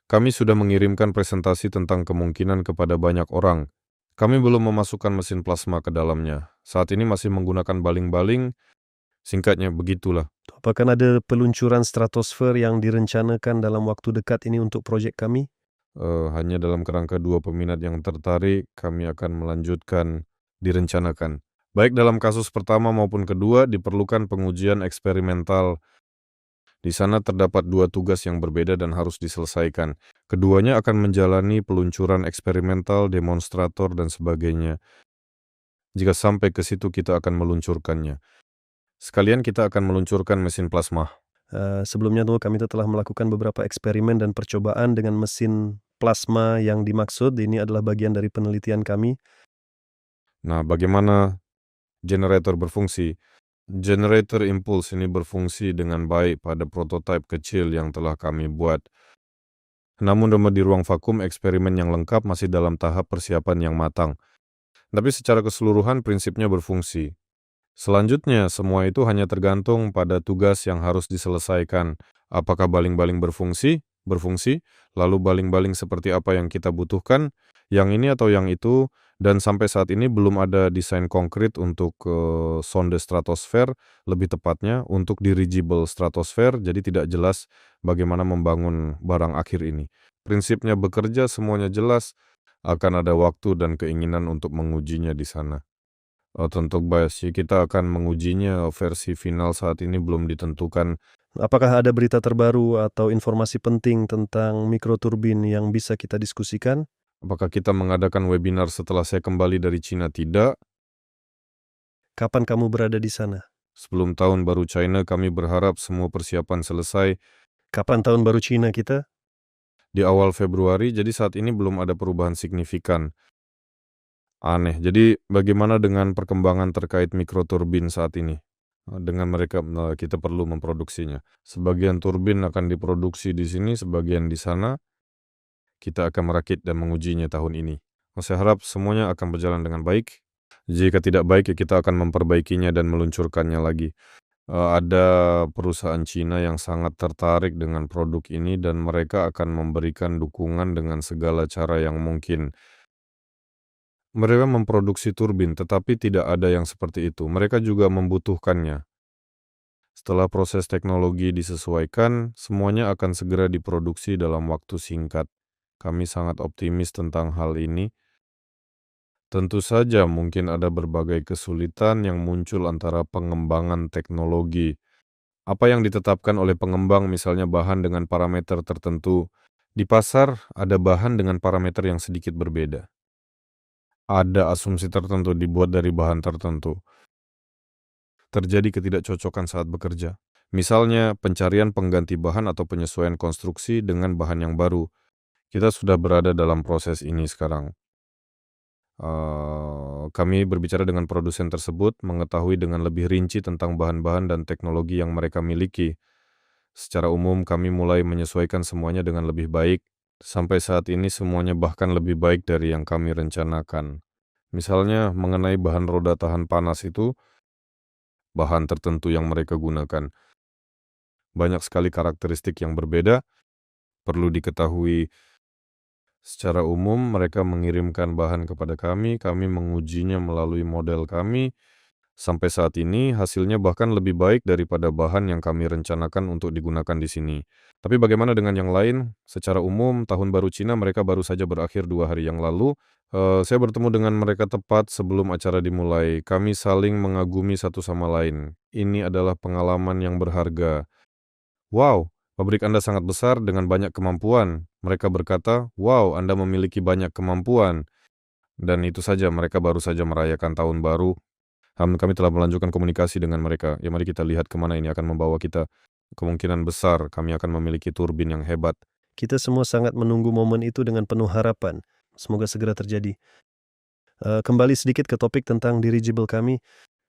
Kami sudah mengirimkan presentasi tentang kemungkinan kepada banyak orang. Kami belum memasukkan mesin plasma ke dalamnya. Saat ini masih menggunakan baling-baling. Singkatnya begitulah. Apakah ada peluncuran stratosfer yang direncanakan dalam waktu dekat ini untuk proyek kami? Hanya dalam kerangka dua peminat yang tertarik, kami akan melanjutkan direncanakan. Baik dalam kasus pertama maupun kedua, diperlukan pengujian eksperimental. Di sana terdapat dua tugas yang berbeda dan harus diselesaikan. Keduanya akan menjalani peluncuran eksperimental, demonstrator, dan sebagainya. Jika sampai ke situ, kita akan meluncurkannya. Sekalian kita akan meluncurkan mesin plasma. Sebelumnya kami telah melakukan beberapa eksperimen dan percobaan dengan mesin plasma yang dimaksud. Ini adalah bagian dari penelitian kami. Nah, bagaimana generator berfungsi? Generator impuls ini berfungsi dengan baik pada prototipe kecil yang telah kami buat. Namun di ruang vakum, eksperimen yang lengkap masih dalam tahap persiapan yang matang. Tapi secara keseluruhan prinsipnya berfungsi. Selanjutnya, semua itu hanya tergantung pada tugas yang harus diselesaikan. Apakah baling-baling berfungsi? Berfungsi. Lalu baling-baling seperti apa yang kita butuhkan? Yang ini atau yang itu? Dan sampai saat ini belum ada desain konkret untuk sonde stratosfer, lebih tepatnya untuk dirigible stratosfer, jadi tidak jelas bagaimana membangun barang akhir ini. Prinsipnya bekerja, semuanya jelas, akan ada waktu dan keinginan untuk mengujinya di sana. Tentu biasanya kita akan mengujinya, versi final saat ini belum ditentukan. Apakah ada berita terbaru atau informasi penting tentang mikroturbin yang bisa kita diskusikan? Apakah kita mengadakan webinar setelah saya kembali dari Cina? Tidak. Kapan kamu berada di sana? Sebelum tahun baru China, kami berharap semua persiapan selesai. Kapan tahun baru Cina kita? Di awal Februari, jadi saat ini belum ada perubahan signifikan. Aneh. Jadi bagaimana dengan perkembangan terkait mikroturbin saat ini? Dengan mereka, kita perlu memproduksinya. Sebagian turbin akan diproduksi di sini, sebagian di sana. Kita akan merakit dan mengujinya tahun ini. Saya harap semuanya akan berjalan dengan baik. Jika tidak baik, kita akan memperbaikinya dan meluncurkannya lagi. Ada perusahaan Cina yang sangat tertarik dengan produk ini dan mereka akan memberikan dukungan dengan segala cara yang mungkin. Mereka memproduksi turbin, tetapi tidak ada yang seperti itu. Mereka juga membutuhkannya. Setelah proses teknologi disesuaikan, semuanya akan segera diproduksi dalam waktu singkat. Kami sangat optimis tentang hal ini. Tentu saja mungkin ada berbagai kesulitan yang muncul antara pengembangan teknologi. Apa yang ditetapkan oleh pengembang, misalnya bahan dengan parameter tertentu. Di pasar, ada bahan dengan parameter yang sedikit berbeda. Ada asumsi tertentu dibuat dari bahan tertentu. Terjadi ketidakcocokan saat bekerja. Misalnya, pencarian pengganti bahan atau penyesuaian konstruksi dengan bahan yang baru. Kita sudah berada dalam proses ini sekarang. Kami berbicara dengan produsen tersebut, mengetahui dengan lebih rinci tentang bahan-bahan dan teknologi yang mereka miliki. Secara umum, kami mulai menyesuaikan semuanya dengan lebih baik. Sampai saat ini semuanya bahkan lebih baik dari yang kami rencanakan. Misalnya, mengenai bahan roda tahan panas itu, bahan tertentu yang mereka gunakan. Banyak sekali karakteristik yang berbeda. Perlu diketahui, secara umum mereka mengirimkan bahan kepada kami mengujinya melalui model kami. Sampai saat ini hasilnya bahkan lebih baik daripada bahan yang kami rencanakan untuk digunakan di sini. Tapi bagaimana dengan yang lain? Secara umum, Tahun Baru Cina mereka baru saja berakhir 2 hari yang lalu. Saya bertemu dengan mereka tepat sebelum acara dimulai. Kami saling mengagumi satu sama lain. Ini adalah pengalaman yang berharga. Wow, pabrik Anda sangat besar dengan banyak kemampuan. Mereka berkata, wow, Anda memiliki banyak kemampuan. Dan itu saja, mereka baru saja merayakan Tahun Baru. Kami telah melanjutkan komunikasi dengan mereka. Ya, mari kita lihat kemana ini akan membawa kita. Kemungkinan besar kami akan memiliki turbin yang hebat. Kita semua sangat menunggu momen itu dengan penuh harapan. Semoga segera terjadi. Kembali sedikit ke topik tentang dirigible kami,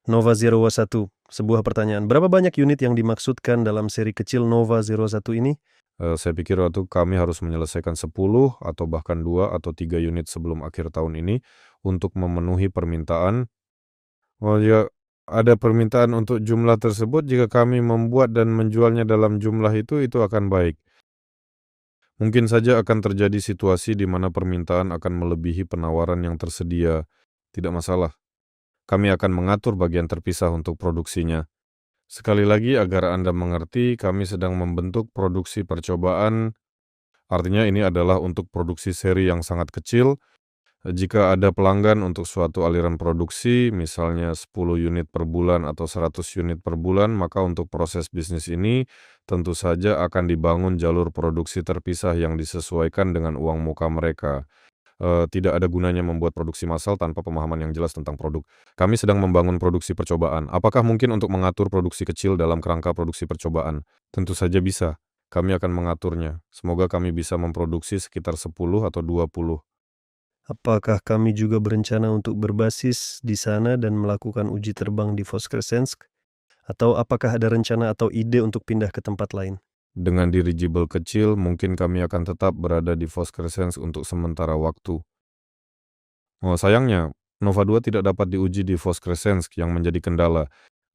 Nova 01. Sebuah pertanyaan, berapa banyak unit yang dimaksudkan dalam seri kecil Nova 01 ini? Saya pikir waktu kami harus menyelesaikan 10 atau bahkan 2 atau 3 unit sebelum akhir tahun ini untuk memenuhi permintaan. Oh ya, ada permintaan untuk jumlah tersebut. Jika kami membuat dan menjualnya dalam jumlah itu akan baik. Mungkin saja akan terjadi situasi di mana permintaan akan melebihi penawaran yang tersedia. Tidak masalah. Kami akan mengatur bagian terpisah untuk produksinya. Sekali lagi, agar Anda mengerti, kami sedang membentuk produksi percobaan. Artinya ini adalah untuk produksi seri yang sangat kecil. Jika ada pelanggan untuk suatu aliran produksi, misalnya 10 unit per bulan atau 100 unit per bulan, maka untuk proses bisnis ini tentu saja akan dibangun jalur produksi terpisah yang disesuaikan dengan uang muka mereka. Tidak ada gunanya membuat produksi massal tanpa pemahaman yang jelas tentang produk. Kami sedang membangun produksi percobaan. Apakah mungkin untuk mengatur produksi kecil dalam kerangka produksi percobaan? Tentu saja bisa. Kami akan mengaturnya. Semoga kami bisa memproduksi sekitar 10 atau 20. Apakah kami juga berencana untuk berbasis di sana dan melakukan uji terbang di Voskresensk? Atau apakah ada rencana atau ide untuk pindah ke tempat lain? Dengan dirigible kecil, mungkin kami akan tetap berada di Voskresensk untuk sementara waktu. Sayangnya, Nova 2 tidak dapat diuji di Voskresensk yang menjadi kendala.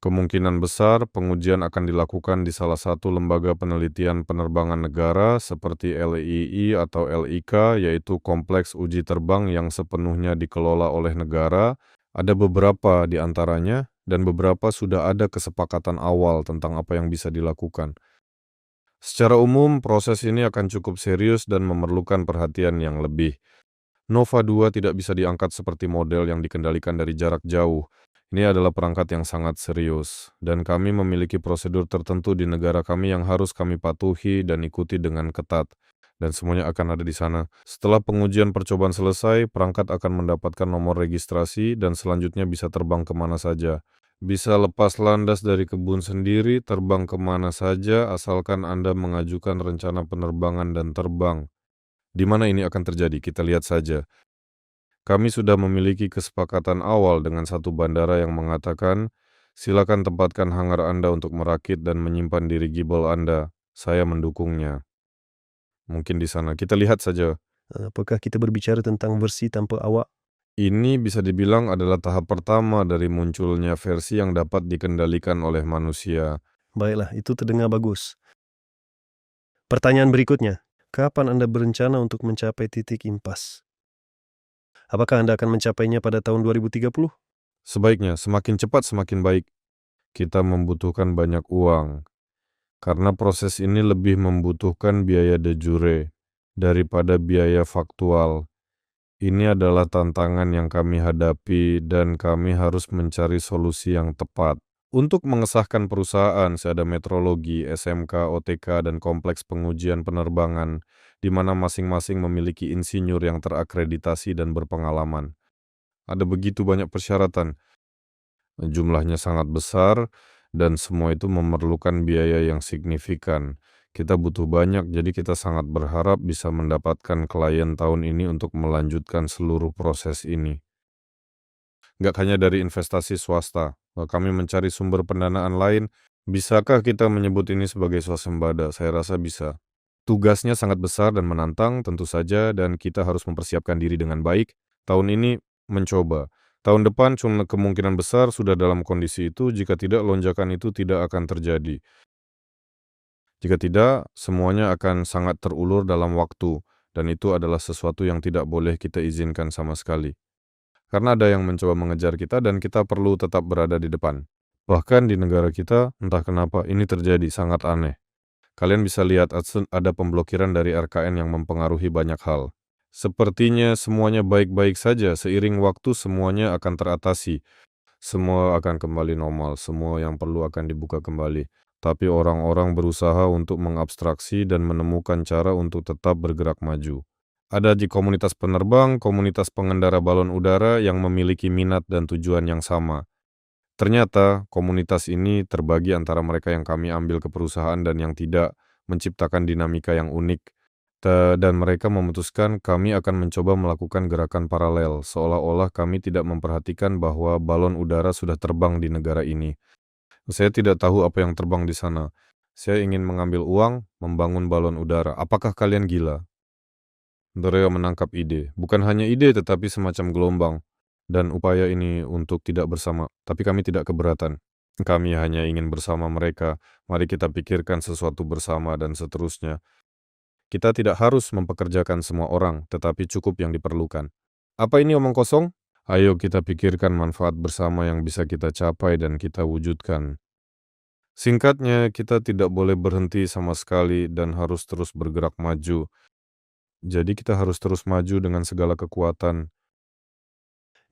Kemungkinan besar pengujian akan dilakukan di salah satu lembaga penelitian penerbangan negara seperti LII atau LIK, yaitu kompleks uji terbang yang sepenuhnya dikelola oleh negara. Ada beberapa di antaranya, dan beberapa sudah ada kesepakatan awal tentang apa yang bisa dilakukan. Secara umum, proses ini akan cukup serius dan memerlukan perhatian yang lebih. Nova 2 tidak bisa diangkat seperti model yang dikendalikan dari jarak jauh. Ini adalah perangkat yang sangat serius, dan kami memiliki prosedur tertentu di negara kami yang harus kami patuhi dan ikuti dengan ketat, dan semuanya akan ada di sana. Setelah pengujian percobaan selesai, perangkat akan mendapatkan nomor registrasi dan selanjutnya bisa terbang kemana saja. Bisa lepas landas dari kebun sendiri, terbang kemana saja, asalkan Anda mengajukan rencana penerbangan dan terbang. Di mana ini akan terjadi? Kita lihat saja. Kami sudah memiliki kesepakatan awal dengan satu bandara yang mengatakan, silakan tempatkan hangar Anda untuk merakit dan menyimpan dirigible Anda. Saya mendukungnya. Mungkin di sana. Kita lihat saja. Apakah kita berbicara tentang versi tanpa awak? Ini bisa dibilang adalah tahap pertama dari munculnya versi yang dapat dikendalikan oleh manusia. Baiklah, itu terdengar bagus. Pertanyaan berikutnya, kapan Anda berencana untuk mencapai titik impas? Apakah Anda akan mencapainya pada tahun 2030? Sebaiknya semakin cepat semakin baik. Kita membutuhkan banyak uang, karena proses ini lebih membutuhkan biaya de jure daripada biaya faktual. Ini adalah tantangan yang kami hadapi dan kami harus mencari solusi yang tepat. Untuk mengesahkan perusahaan, saya ada metrologi, SMK, OTK, dan kompleks pengujian penerbangan, di mana masing-masing memiliki insinyur yang terakreditasi dan berpengalaman. Ada begitu banyak persyaratan, jumlahnya sangat besar, dan semua itu memerlukan biaya yang signifikan. Kita butuh banyak, jadi kita sangat berharap bisa mendapatkan klien tahun ini untuk melanjutkan seluruh proses ini. Nggak hanya dari investasi swasta, kami mencari sumber pendanaan lain. Bisakah kita menyebut ini sebagai swasembada? Saya rasa bisa. Tugasnya sangat besar dan menantang tentu saja, dan kita harus mempersiapkan diri dengan baik. Tahun ini mencoba. Tahun depan kemungkinan besar sudah dalam kondisi itu, jika tidak lonjakan itu tidak akan terjadi. Jika tidak, semuanya akan sangat terulur dalam waktu, dan itu adalah sesuatu yang tidak boleh kita izinkan sama sekali. Karena ada yang mencoba mengejar kita dan kita perlu tetap berada di depan. Bahkan di negara kita, entah kenapa ini terjadi sangat aneh. Kalian bisa lihat ada pemblokiran dari RKN yang mempengaruhi banyak hal. Sepertinya semuanya baik-baik saja, seiring waktu semuanya akan teratasi. Semua akan kembali normal, semua yang perlu akan dibuka kembali. Tapi orang-orang berusaha untuk mengabstraksi dan menemukan cara untuk tetap bergerak maju. Ada di komunitas penerbang, komunitas pengendara balon udara yang memiliki minat dan tujuan yang sama. Ternyata komunitas ini terbagi antara mereka yang kami ambil ke perusahaan dan yang tidak, menciptakan dinamika yang unik. Dan mereka memutuskan kami akan mencoba melakukan gerakan paralel, seolah-olah kami tidak memperhatikan bahwa balon udara sudah terbang di negara ini. Saya tidak tahu apa yang terbang di sana. Saya ingin mengambil uang, membangun balon udara. Apakah kalian gila? Mereka menangkap ide. Bukan hanya ide tetapi semacam gelombang. Dan upaya ini untuk tidak bersama. Tapi kami tidak keberatan. Kami hanya ingin bersama mereka. Mari kita pikirkan sesuatu bersama dan seterusnya. Kita tidak harus mempekerjakan semua orang, tetapi cukup yang diperlukan. Apa ini omong kosong? Ayo kita pikirkan manfaat bersama yang bisa kita capai dan kita wujudkan. Singkatnya, kita tidak boleh berhenti sama sekali dan harus terus bergerak maju. Jadi kita harus terus maju dengan segala kekuatan.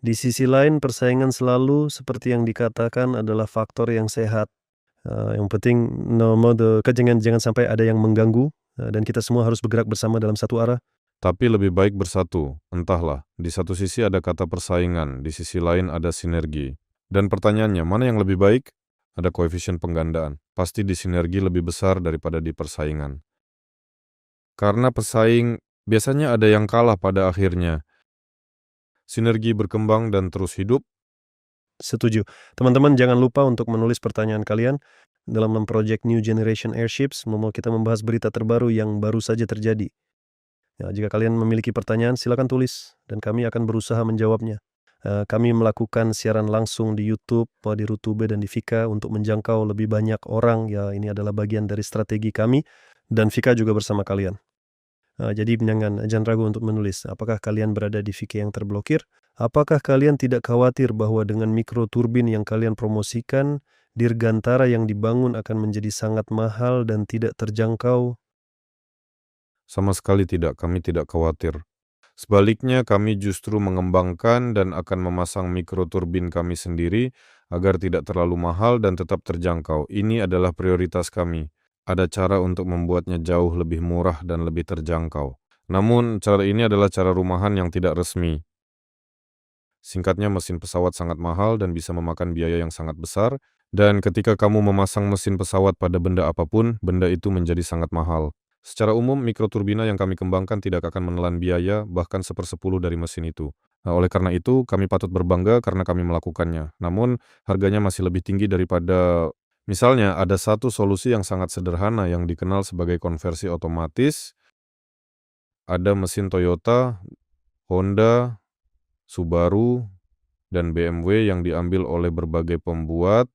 Di sisi lain, persaingan selalu seperti yang dikatakan adalah faktor yang sehat. Yang penting jangan sampai ada yang mengganggu, dan kita semua harus bergerak bersama dalam satu arah. Tapi lebih baik bersatu, entahlah, di satu sisi ada kata persaingan, di sisi lain ada sinergi. Dan pertanyaannya, mana yang lebih baik? Ada koefisien penggandaan. Pasti di sinergi lebih besar daripada di persaingan. Karena pesaing, biasanya ada yang kalah pada akhirnya. Sinergi berkembang dan terus hidup. Setuju. Teman-teman jangan lupa untuk menulis pertanyaan kalian dalam Project New Generation Airships. Mau kita membahas berita terbaru yang baru saja terjadi. Ya, jika kalian memiliki pertanyaan, silakan tulis dan kami akan berusaha menjawabnya. Kami melakukan siaran langsung di YouTube, di Rutube dan di Vika untuk menjangkau lebih banyak orang. Ya, ini adalah bagian dari strategi kami dan Vika juga bersama kalian. Jadi jangan ragu untuk menulis. Apakah kalian berada di Vika yang terblokir? Apakah kalian tidak khawatir bahwa dengan mikroturbin yang kalian promosikan, Dirgantara yang dibangun akan menjadi sangat mahal dan tidak terjangkau? Sama sekali tidak, kami tidak khawatir. Sebaliknya, kami justru mengembangkan dan akan memasang mikroturbin kami sendiri agar tidak terlalu mahal dan tetap terjangkau. Ini adalah prioritas kami. Ada cara untuk membuatnya jauh lebih murah dan lebih terjangkau. Namun, cara ini adalah cara rumahan yang tidak resmi. Singkatnya, mesin pesawat sangat mahal dan bisa memakan biaya yang sangat besar, dan ketika kamu memasang mesin pesawat pada benda apapun, benda itu menjadi sangat mahal. Secara umum, mikroturbina yang kami kembangkan tidak akan menelan biaya, bahkan 1/10 dari mesin itu. Oleh karena itu, kami patut berbangga karena kami melakukannya. Namun, harganya masih lebih tinggi daripada... Misalnya, ada satu solusi yang sangat sederhana yang dikenal sebagai konversi otomatis. Ada mesin Toyota, Honda, Subaru, dan BMW yang diambil oleh berbagai pembuat,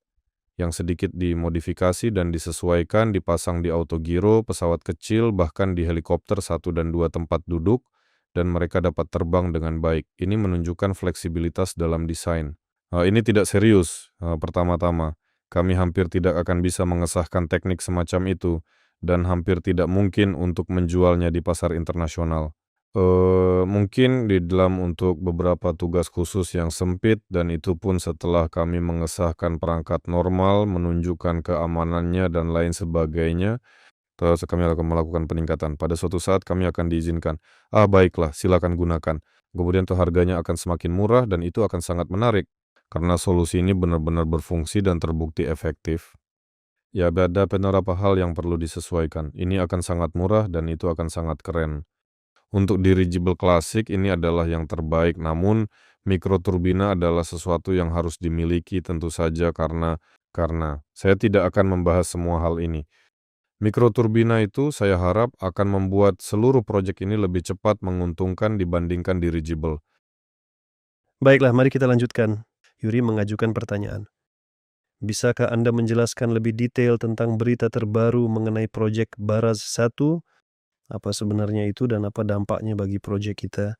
yang sedikit dimodifikasi dan disesuaikan, dipasang di autogiro, pesawat kecil, bahkan di helikopter 1 dan 2 tempat duduk, dan mereka dapat terbang dengan baik. Ini menunjukkan fleksibilitas dalam desain. Ini tidak serius, pertama-tama. Kami hampir tidak akan bisa mengesahkan teknik semacam itu, dan hampir tidak mungkin untuk menjualnya di pasar internasional. Mungkin di dalam untuk beberapa tugas khusus yang sempit dan itu pun setelah kami mengesahkan perangkat normal, menunjukkan keamanannya dan lain sebagainya, terus kami akan melakukan peningkatan. Pada suatu saat kami akan diizinkan, baiklah silakan gunakan. Kemudian tuh harganya akan semakin murah dan itu akan sangat menarik, karena solusi ini benar-benar berfungsi dan terbukti efektif. Ya ada beberapa hal yang perlu disesuaikan. Ini akan sangat murah dan itu akan sangat keren. Untuk dirigible klasik ini adalah yang terbaik, namun mikroturbina adalah sesuatu yang harus dimiliki tentu saja karena saya tidak akan membahas semua hal ini. Mikroturbina itu saya harap akan membuat seluruh proyek ini lebih cepat menguntungkan dibandingkan dirigible. Baiklah, mari kita lanjutkan. Yuri mengajukan pertanyaan. Bisakah Anda menjelaskan lebih detail tentang berita terbaru mengenai proyek Baraz 1? Apa sebenarnya itu dan apa dampaknya bagi proyek kita?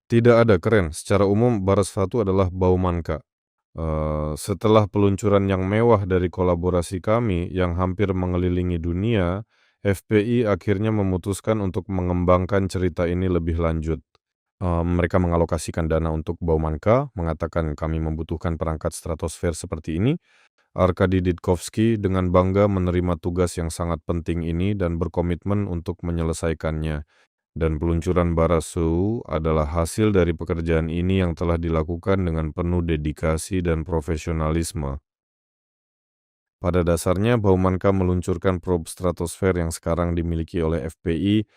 Tidak ada keren, secara umum Baraz 1 adalah Baumanka. Setelah peluncuran yang mewah dari kolaborasi kami yang hampir mengelilingi dunia, FPI akhirnya memutuskan untuk mengembangkan cerita ini lebih lanjut. Mereka mengalokasikan dana untuk Baumanka, mengatakan kami membutuhkan perangkat stratosfer seperti ini. Arkady Ditkovsky dengan bangga menerima tugas yang sangat penting ini dan berkomitmen untuk menyelesaikannya. Dan peluncuran Barasu adalah hasil dari pekerjaan ini yang telah dilakukan dengan penuh dedikasi dan profesionalisme. Pada dasarnya, Baumanka meluncurkan probe stratosfer yang sekarang dimiliki oleh FPI.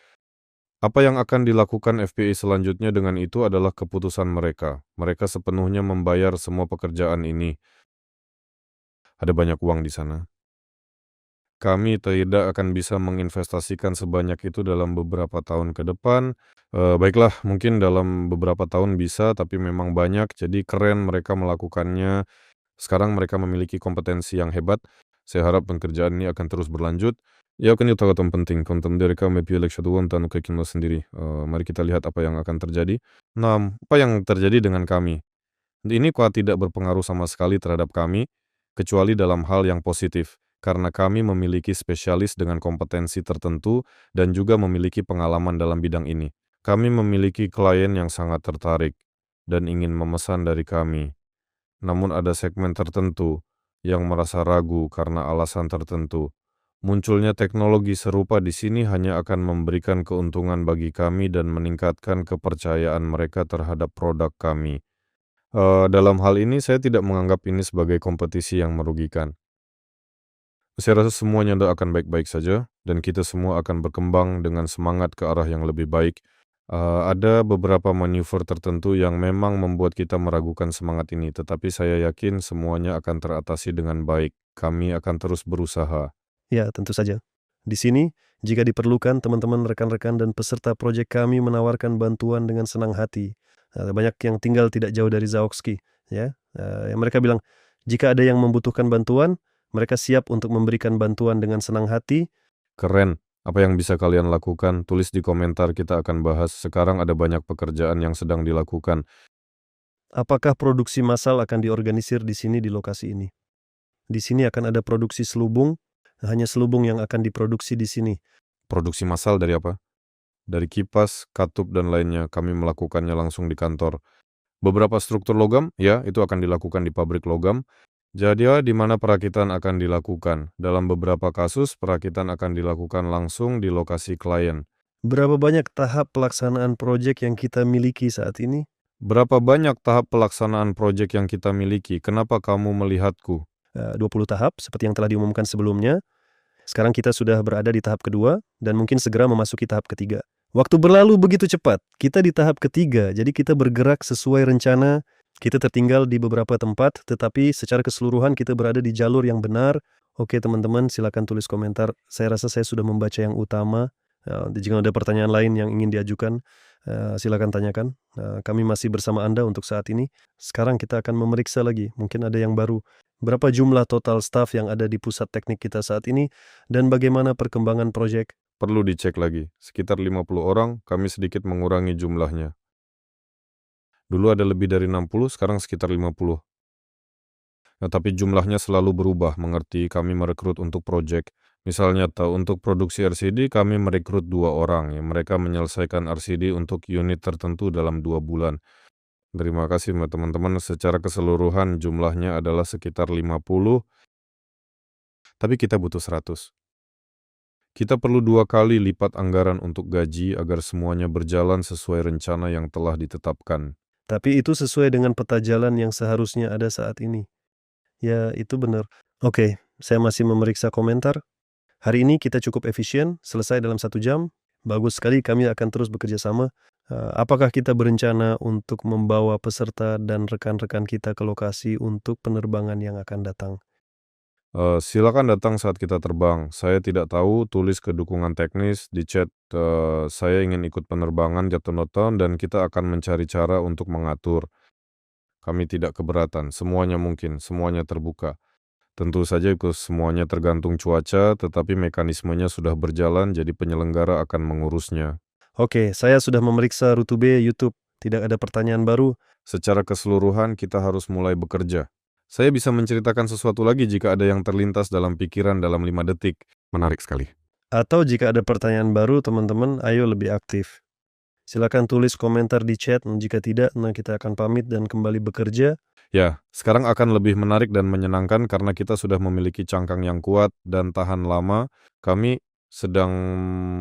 Apa yang akan dilakukan FPI selanjutnya dengan itu adalah keputusan mereka. Mereka sepenuhnya membayar semua pekerjaan ini. Ada banyak uang di sana. Kami tidak akan bisa menginvestasikan sebanyak itu dalam beberapa tahun ke depan. Baiklah, mungkin dalam beberapa tahun bisa, tapi memang banyak, jadi keren mereka melakukannya. Sekarang mereka memiliki kompetensi yang hebat. Saya harap pekerjaan ini akan terus berlanjut. Ya, kan itu sangat penting. Konten mereka memiliki leksyatuan dan kekinan sendiri. Mari kita lihat apa yang akan terjadi. Nah, apa yang terjadi dengan kami? Ini kok tidak berpengaruh sama sekali terhadap kami, kecuali dalam hal yang positif. Karena kami memiliki spesialis dengan kompetensi tertentu dan juga memiliki pengalaman dalam bidang ini. Kami memiliki klien yang sangat tertarik dan ingin memesan dari kami. Namun ada segmen tertentu yang merasa ragu karena alasan tertentu. Munculnya teknologi serupa di sini hanya akan memberikan keuntungan bagi kami dan meningkatkan kepercayaan mereka terhadap produk kami. Dalam hal ini saya tidak menganggap ini sebagai kompetisi yang merugikan. Saya rasa semuanya akan baik-baik saja, dan kita semua akan berkembang dengan semangat ke arah yang lebih baik. Ada beberapa manuver tertentu yang memang membuat kita meragukan semangat ini, tetapi saya yakin semuanya akan teratasi dengan baik. Kami akan terus berusaha. Ya, tentu saja. Di sini, jika diperlukan, teman-teman rekan-rekan dan peserta proyek kami menawarkan bantuan dengan senang hati. Banyak yang tinggal tidak jauh dari Zaoksky. Ya, mereka bilang, jika ada yang membutuhkan bantuan, mereka siap untuk memberikan bantuan dengan senang hati. Keren. Apa yang bisa kalian lakukan? Tulis di komentar, kita akan bahas. Sekarang ada banyak pekerjaan yang sedang dilakukan. Apakah produksi massal akan diorganisir di sini di lokasi ini? Di sini akan ada produksi selubung, hanya selubung yang akan diproduksi di sini. Produksi massal dari apa? Dari kipas, katup, dan lainnya. Kami melakukannya langsung di kantor. Beberapa struktur logam, ya, itu akan dilakukan di pabrik logam. Jadi di mana perakitan akan dilakukan? Dalam beberapa kasus, perakitan akan dilakukan langsung di lokasi klien. Berapa banyak tahap pelaksanaan proyek yang kita miliki saat ini? Berapa banyak tahap pelaksanaan proyek yang kita miliki? Kenapa kamu melihatku? 20 tahap, seperti yang telah diumumkan sebelumnya. Sekarang kita sudah berada di tahap kedua, dan mungkin segera memasuki tahap ketiga. Waktu berlalu begitu cepat, kita di tahap ketiga, jadi kita bergerak sesuai rencana. Kita tertinggal di beberapa tempat, tetapi secara keseluruhan kita berada di jalur yang benar. Oke teman-teman, silakan tulis komentar. Saya rasa saya sudah membaca yang utama. Jika ada pertanyaan lain yang ingin diajukan, Silakan tanyakan. Kami masih bersama Anda untuk saat ini. Sekarang kita akan memeriksa lagi, mungkin ada yang baru. Berapa jumlah total staf yang ada di pusat teknik kita saat ini, dan bagaimana perkembangan proyek? Perlu dicek lagi, sekitar 50 orang, kami sedikit mengurangi jumlahnya. Dulu ada lebih dari 60, sekarang sekitar 50. Tapi jumlahnya selalu berubah, mengerti kami merekrut untuk proyek. Misalnya untuk produksi RCD kami merekrut 2 orang, yang mereka menyelesaikan RCD untuk unit tertentu dalam 2 bulan. Terima kasih teman-teman, secara keseluruhan jumlahnya adalah sekitar 50, tapi kita butuh 100. Kita perlu 2 kali lipat anggaran untuk gaji agar semuanya berjalan sesuai rencana yang telah ditetapkan. Tapi itu sesuai dengan peta jalan yang seharusnya ada saat ini. Ya, itu benar. Oke, saya masih memeriksa komentar. Hari ini kita cukup efisien, selesai dalam 1 jam. Bagus sekali, kami akan terus bekerja sama. Apakah kita berencana untuk membawa peserta dan rekan-rekan kita ke lokasi untuk penerbangan yang akan datang? Silakan datang saat kita terbang. Saya tidak tahu, tulis ke dukungan teknis di chat. Saya ingin ikut penerbangan jatuh noton dan kita akan mencari cara untuk mengatur. Kami tidak keberatan, semuanya mungkin, semuanya terbuka. Tentu saja semuanya tergantung cuaca, tetapi mekanismenya sudah berjalan, jadi penyelenggara akan mengurusnya. Oke, saya sudah memeriksa Rutube YouTube. Tidak ada pertanyaan baru. Secara keseluruhan, kita harus mulai bekerja. Saya bisa menceritakan sesuatu lagi jika ada yang terlintas dalam pikiran dalam 5 detik. Menarik sekali. Atau jika ada pertanyaan baru, teman-teman, ayo lebih aktif. Silakan tulis komentar di chat. Jika tidak, kita akan pamit dan kembali bekerja. Ya, sekarang akan lebih menarik dan menyenangkan karena kita sudah memiliki cangkang yang kuat dan tahan lama. Kami sedang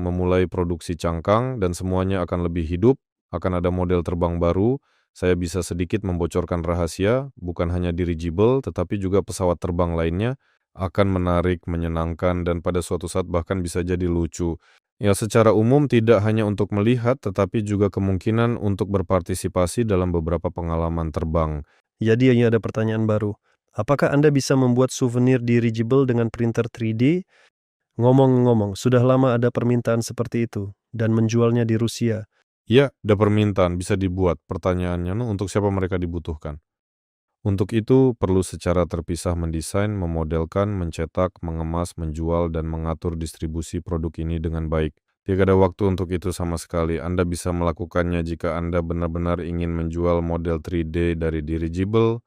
memulai produksi cangkang dan semuanya akan lebih hidup. Akan ada model terbang baru. Saya bisa sedikit membocorkan rahasia, bukan hanya dirigible, tetapi juga pesawat terbang lainnya akan menarik, menyenangkan, dan pada suatu saat bahkan bisa jadi lucu. Ya, secara umum tidak hanya untuk melihat, tetapi juga kemungkinan untuk berpartisipasi dalam beberapa pengalaman terbang. Jadi ini ada pertanyaan baru. Apakah Anda bisa membuat souvenir dirigible dengan printer 3D? Ngomong-ngomong, sudah lama ada permintaan seperti itu dan menjualnya di Rusia. Ya, ada permintaan, bisa dibuat. Pertanyaannya, untuk siapa mereka dibutuhkan? Untuk itu, perlu secara terpisah mendesain, memodelkan, mencetak, mengemas, menjual, dan mengatur distribusi produk ini dengan baik. Tidak ada waktu untuk itu sama sekali. Anda bisa melakukannya jika Anda benar-benar ingin menjual model 3D dari dirigible.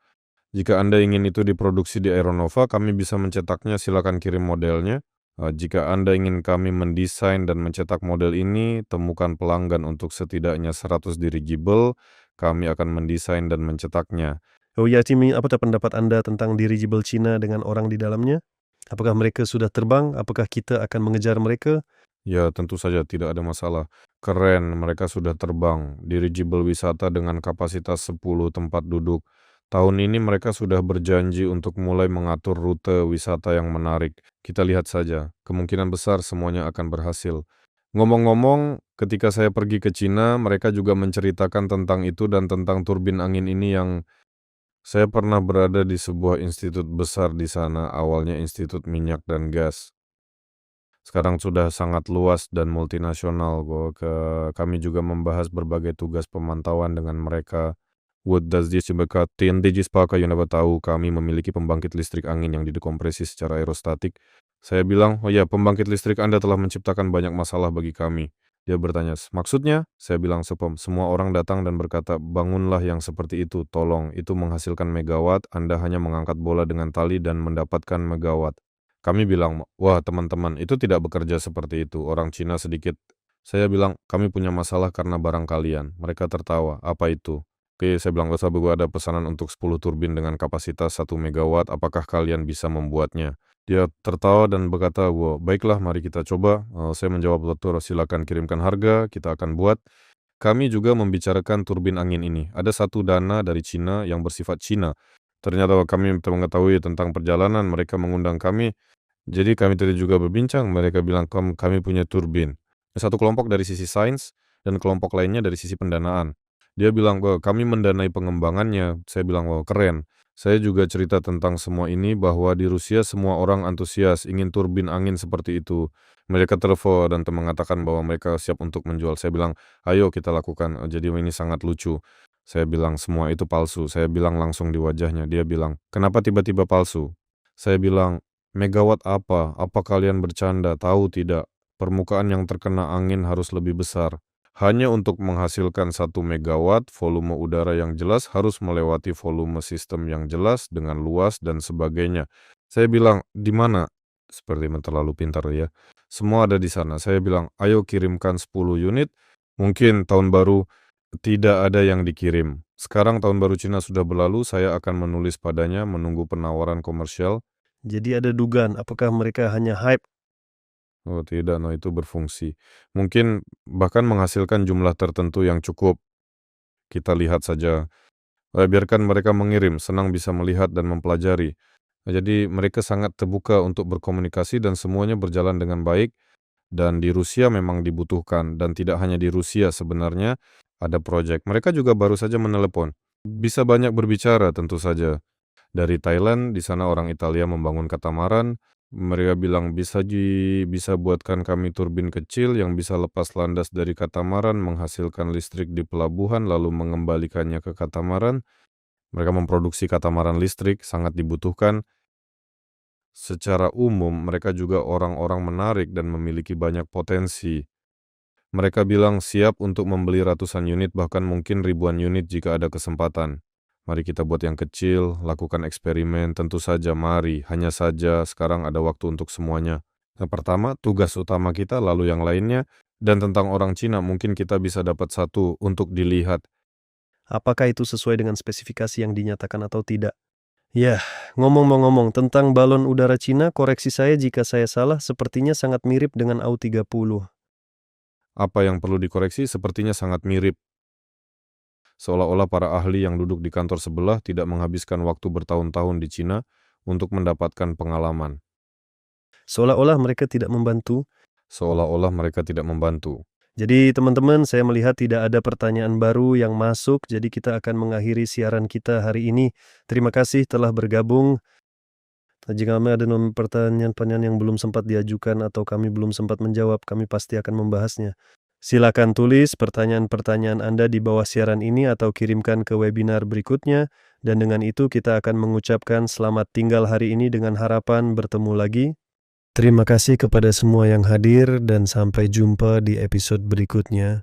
Jika Anda ingin itu diproduksi di Aeronova, kami bisa mencetaknya, silakan kirim modelnya. Jika Anda ingin kami mendesain dan mencetak model ini, temukan pelanggan untuk setidaknya 100 dirigible, kami akan mendesain dan mencetaknya. Oh ya, Timmy, apa pendapat Anda tentang dirigible Cina dengan orang di dalamnya? Apakah mereka sudah terbang? Apakah kita akan mengejar mereka? Ya, tentu saja tidak ada masalah. Keren, mereka sudah terbang. Dirigible wisata dengan kapasitas 10 tempat duduk. Tahun ini mereka sudah berjanji untuk mulai mengatur rute wisata yang menarik. Kita lihat saja, kemungkinan besar semuanya akan berhasil. Ngomong-ngomong, ketika saya pergi ke Cina, mereka juga menceritakan tentang itu dan tentang turbin angin ini yang saya pernah berada di sebuah institut besar di sana, awalnya Institut Minyak dan Gas. Sekarang sudah sangat luas dan multinasional. Kami juga membahas berbagai tugas pemantauan dengan mereka. What does this TNTG Spaka Yonaba tahu kami memiliki pembangkit listrik angin yang didekompresi secara aerostatik. Saya bilang, oh ya, pembangkit listrik Anda telah menciptakan banyak masalah bagi kami. Dia bertanya, maksudnya? Saya bilang, semua orang datang dan berkata, bangunlah yang seperti itu, tolong, itu menghasilkan megawatt, Anda hanya mengangkat bola dengan tali dan mendapatkan megawatt. Kami bilang, wah teman-teman, itu tidak bekerja seperti itu, orang Cina sedikit. Saya bilang, kami punya masalah karena barang kalian. Mereka tertawa, apa itu? Oke, saya bilang, gue ada pesanan untuk 10 turbin dengan kapasitas 1 megawatt, apakah kalian bisa membuatnya? Dia tertawa dan berkata, wah, baiklah mari kita coba. Saya menjawab, betul, silakan kirimkan harga, kita akan buat. Kami juga membicarakan turbin angin ini. Ada satu dana dari Cina yang bersifat Cina. Ternyata kami mengetahui tentang perjalanan, mereka mengundang kami. Jadi kami tadi juga berbincang, mereka bilang kami punya turbin. Satu kelompok dari sisi sains dan kelompok lainnya dari sisi pendanaan. Dia bilang, "Wah, kami mendanai pengembangannya." Saya bilang, "Wah, keren." Saya juga cerita tentang semua ini bahwa di Rusia semua orang antusias ingin turbin angin seperti itu. Mereka telepon dan mengatakan bahwa mereka siap untuk menjual. Saya bilang, "Ayo kita lakukan." Jadi ini sangat lucu. Saya bilang, "Semua itu palsu." Saya bilang langsung di wajahnya. Dia bilang, "Kenapa tiba-tiba palsu?" Saya bilang, "Megawatt apa? Apa kalian bercanda? Tahu tidak? Permukaan yang terkena angin harus lebih besar. Hanya untuk menghasilkan 1 megawatt, volume udara yang jelas harus melewati volume sistem yang jelas dengan luas dan sebagainya." Saya bilang, "Di mana?" Seperti terlalu pintar ya. "Semua ada di sana." Saya bilang, "Ayo kirimkan 10 unit." Mungkin tahun baru tidak ada yang dikirim. Sekarang tahun baru Cina sudah berlalu, saya akan menulis padanya menunggu penawaran komersial. Jadi ada dugaan, apakah mereka hanya hype? Oh tidak, no itu berfungsi. Mungkin bahkan menghasilkan jumlah tertentu yang cukup. Kita lihat saja. Biarkan mereka mengirim, senang bisa melihat dan mempelajari. Jadi mereka sangat terbuka untuk berkomunikasi dan semuanya berjalan dengan baik. Dan di Rusia memang dibutuhkan, dan tidak hanya di Rusia sebenarnya ada proyek. Mereka juga baru saja menelepon. Bisa banyak berbicara tentu saja. Dari Thailand, di sana orang Italia membangun katamaran. Mereka bilang bisa buatkan kami turbin kecil yang bisa lepas landas dari katamaran, menghasilkan listrik di pelabuhan, lalu mengembalikannya ke katamaran. Mereka memproduksi katamaran listrik, sangat dibutuhkan. Secara umum, mereka juga orang-orang menarik dan memiliki banyak potensi. Mereka bilang siap untuk membeli ratusan unit, bahkan mungkin ribuan unit jika ada kesempatan. Mari kita buat yang kecil, lakukan eksperimen, tentu saja mari, hanya saja sekarang ada waktu untuk semuanya. Yang pertama, tugas utama kita, lalu yang lainnya, dan tentang orang Cina mungkin kita bisa dapat 1 untuk dilihat. Apakah itu sesuai dengan spesifikasi yang dinyatakan atau tidak? Ya, ngomong-ngomong tentang balon udara Cina, koreksi saya jika saya salah, sepertinya sangat mirip dengan AU-30. Apa yang perlu dikoreksi sepertinya sangat mirip. Seolah-olah para ahli yang duduk di kantor sebelah tidak menghabiskan waktu bertahun-tahun di Cina untuk mendapatkan pengalaman. Seolah-olah mereka tidak membantu. Seolah-olah mereka tidak membantu. Jadi teman-teman, saya melihat tidak ada pertanyaan baru yang masuk, jadi kita akan mengakhiri siaran kita hari ini. Terima kasih telah bergabung. Jika ada pertanyaan-pertanyaan yang belum sempat diajukan atau kami belum sempat menjawab, kami pasti akan membahasnya. Silakan tulis pertanyaan-pertanyaan Anda di bawah siaran ini atau kirimkan ke webinar berikutnya. Dan dengan itu kita akan mengucapkan selamat tinggal hari ini dengan harapan bertemu lagi. Terima kasih kepada semua yang hadir dan sampai jumpa di episode berikutnya.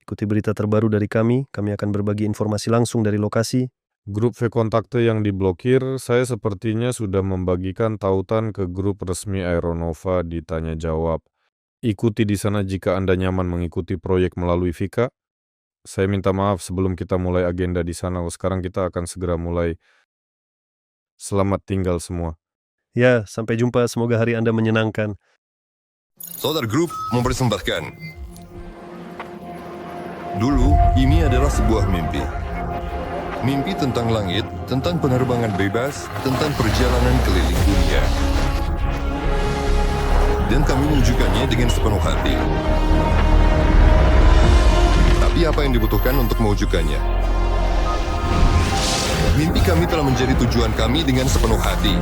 Ikuti berita terbaru dari kami akan berbagi informasi langsung dari lokasi. Grup V-Kontakte yang diblokir, saya sepertinya sudah membagikan tautan ke grup resmi Aeronova di Tanya Jawab. Ikuti di sana jika Anda nyaman mengikuti proyek melalui Vika. Saya minta maaf sebelum kita mulai agenda di sana. Sekarang kita akan segera mulai. Selamat tinggal semua. Ya, sampai jumpa. Semoga hari Anda menyenangkan. Solar Group mempersembahkan. Dulu, ini adalah sebuah mimpi. Mimpi tentang langit, tentang penerbangan bebas, tentang perjalanan keliling dunia. Dan kami menunjukkannya dengan sepenuh hati. Tapi apa yang dibutuhkan untuk mewujudkannya? Mimpi kami telah menjadi tujuan kami dengan sepenuh hati.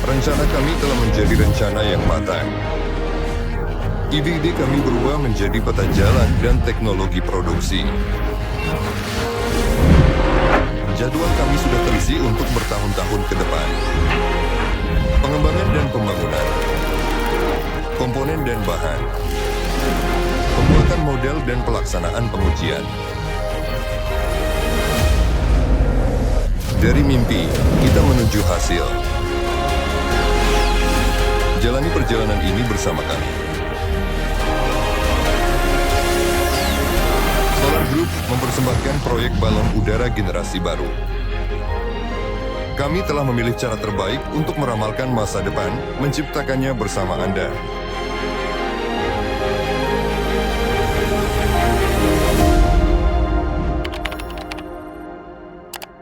Rencana kami telah menjadi rencana yang matang. Ide-ide kami berubah menjadi peta jalan dan teknologi produksi. Jadwal kami sudah terisi untuk bertahun-tahun ke depan. Pengembangan dan pembangunan, komponen dan bahan, pembuatan model dan pelaksanaan pengujian. Dari mimpi, kita menuju hasil. Jalani perjalanan ini bersama kami. Solar Group mempersembahkan proyek balon udara generasi baru. Kami telah memilih cara terbaik untuk meramalkan masa depan, menciptakannya bersama Anda.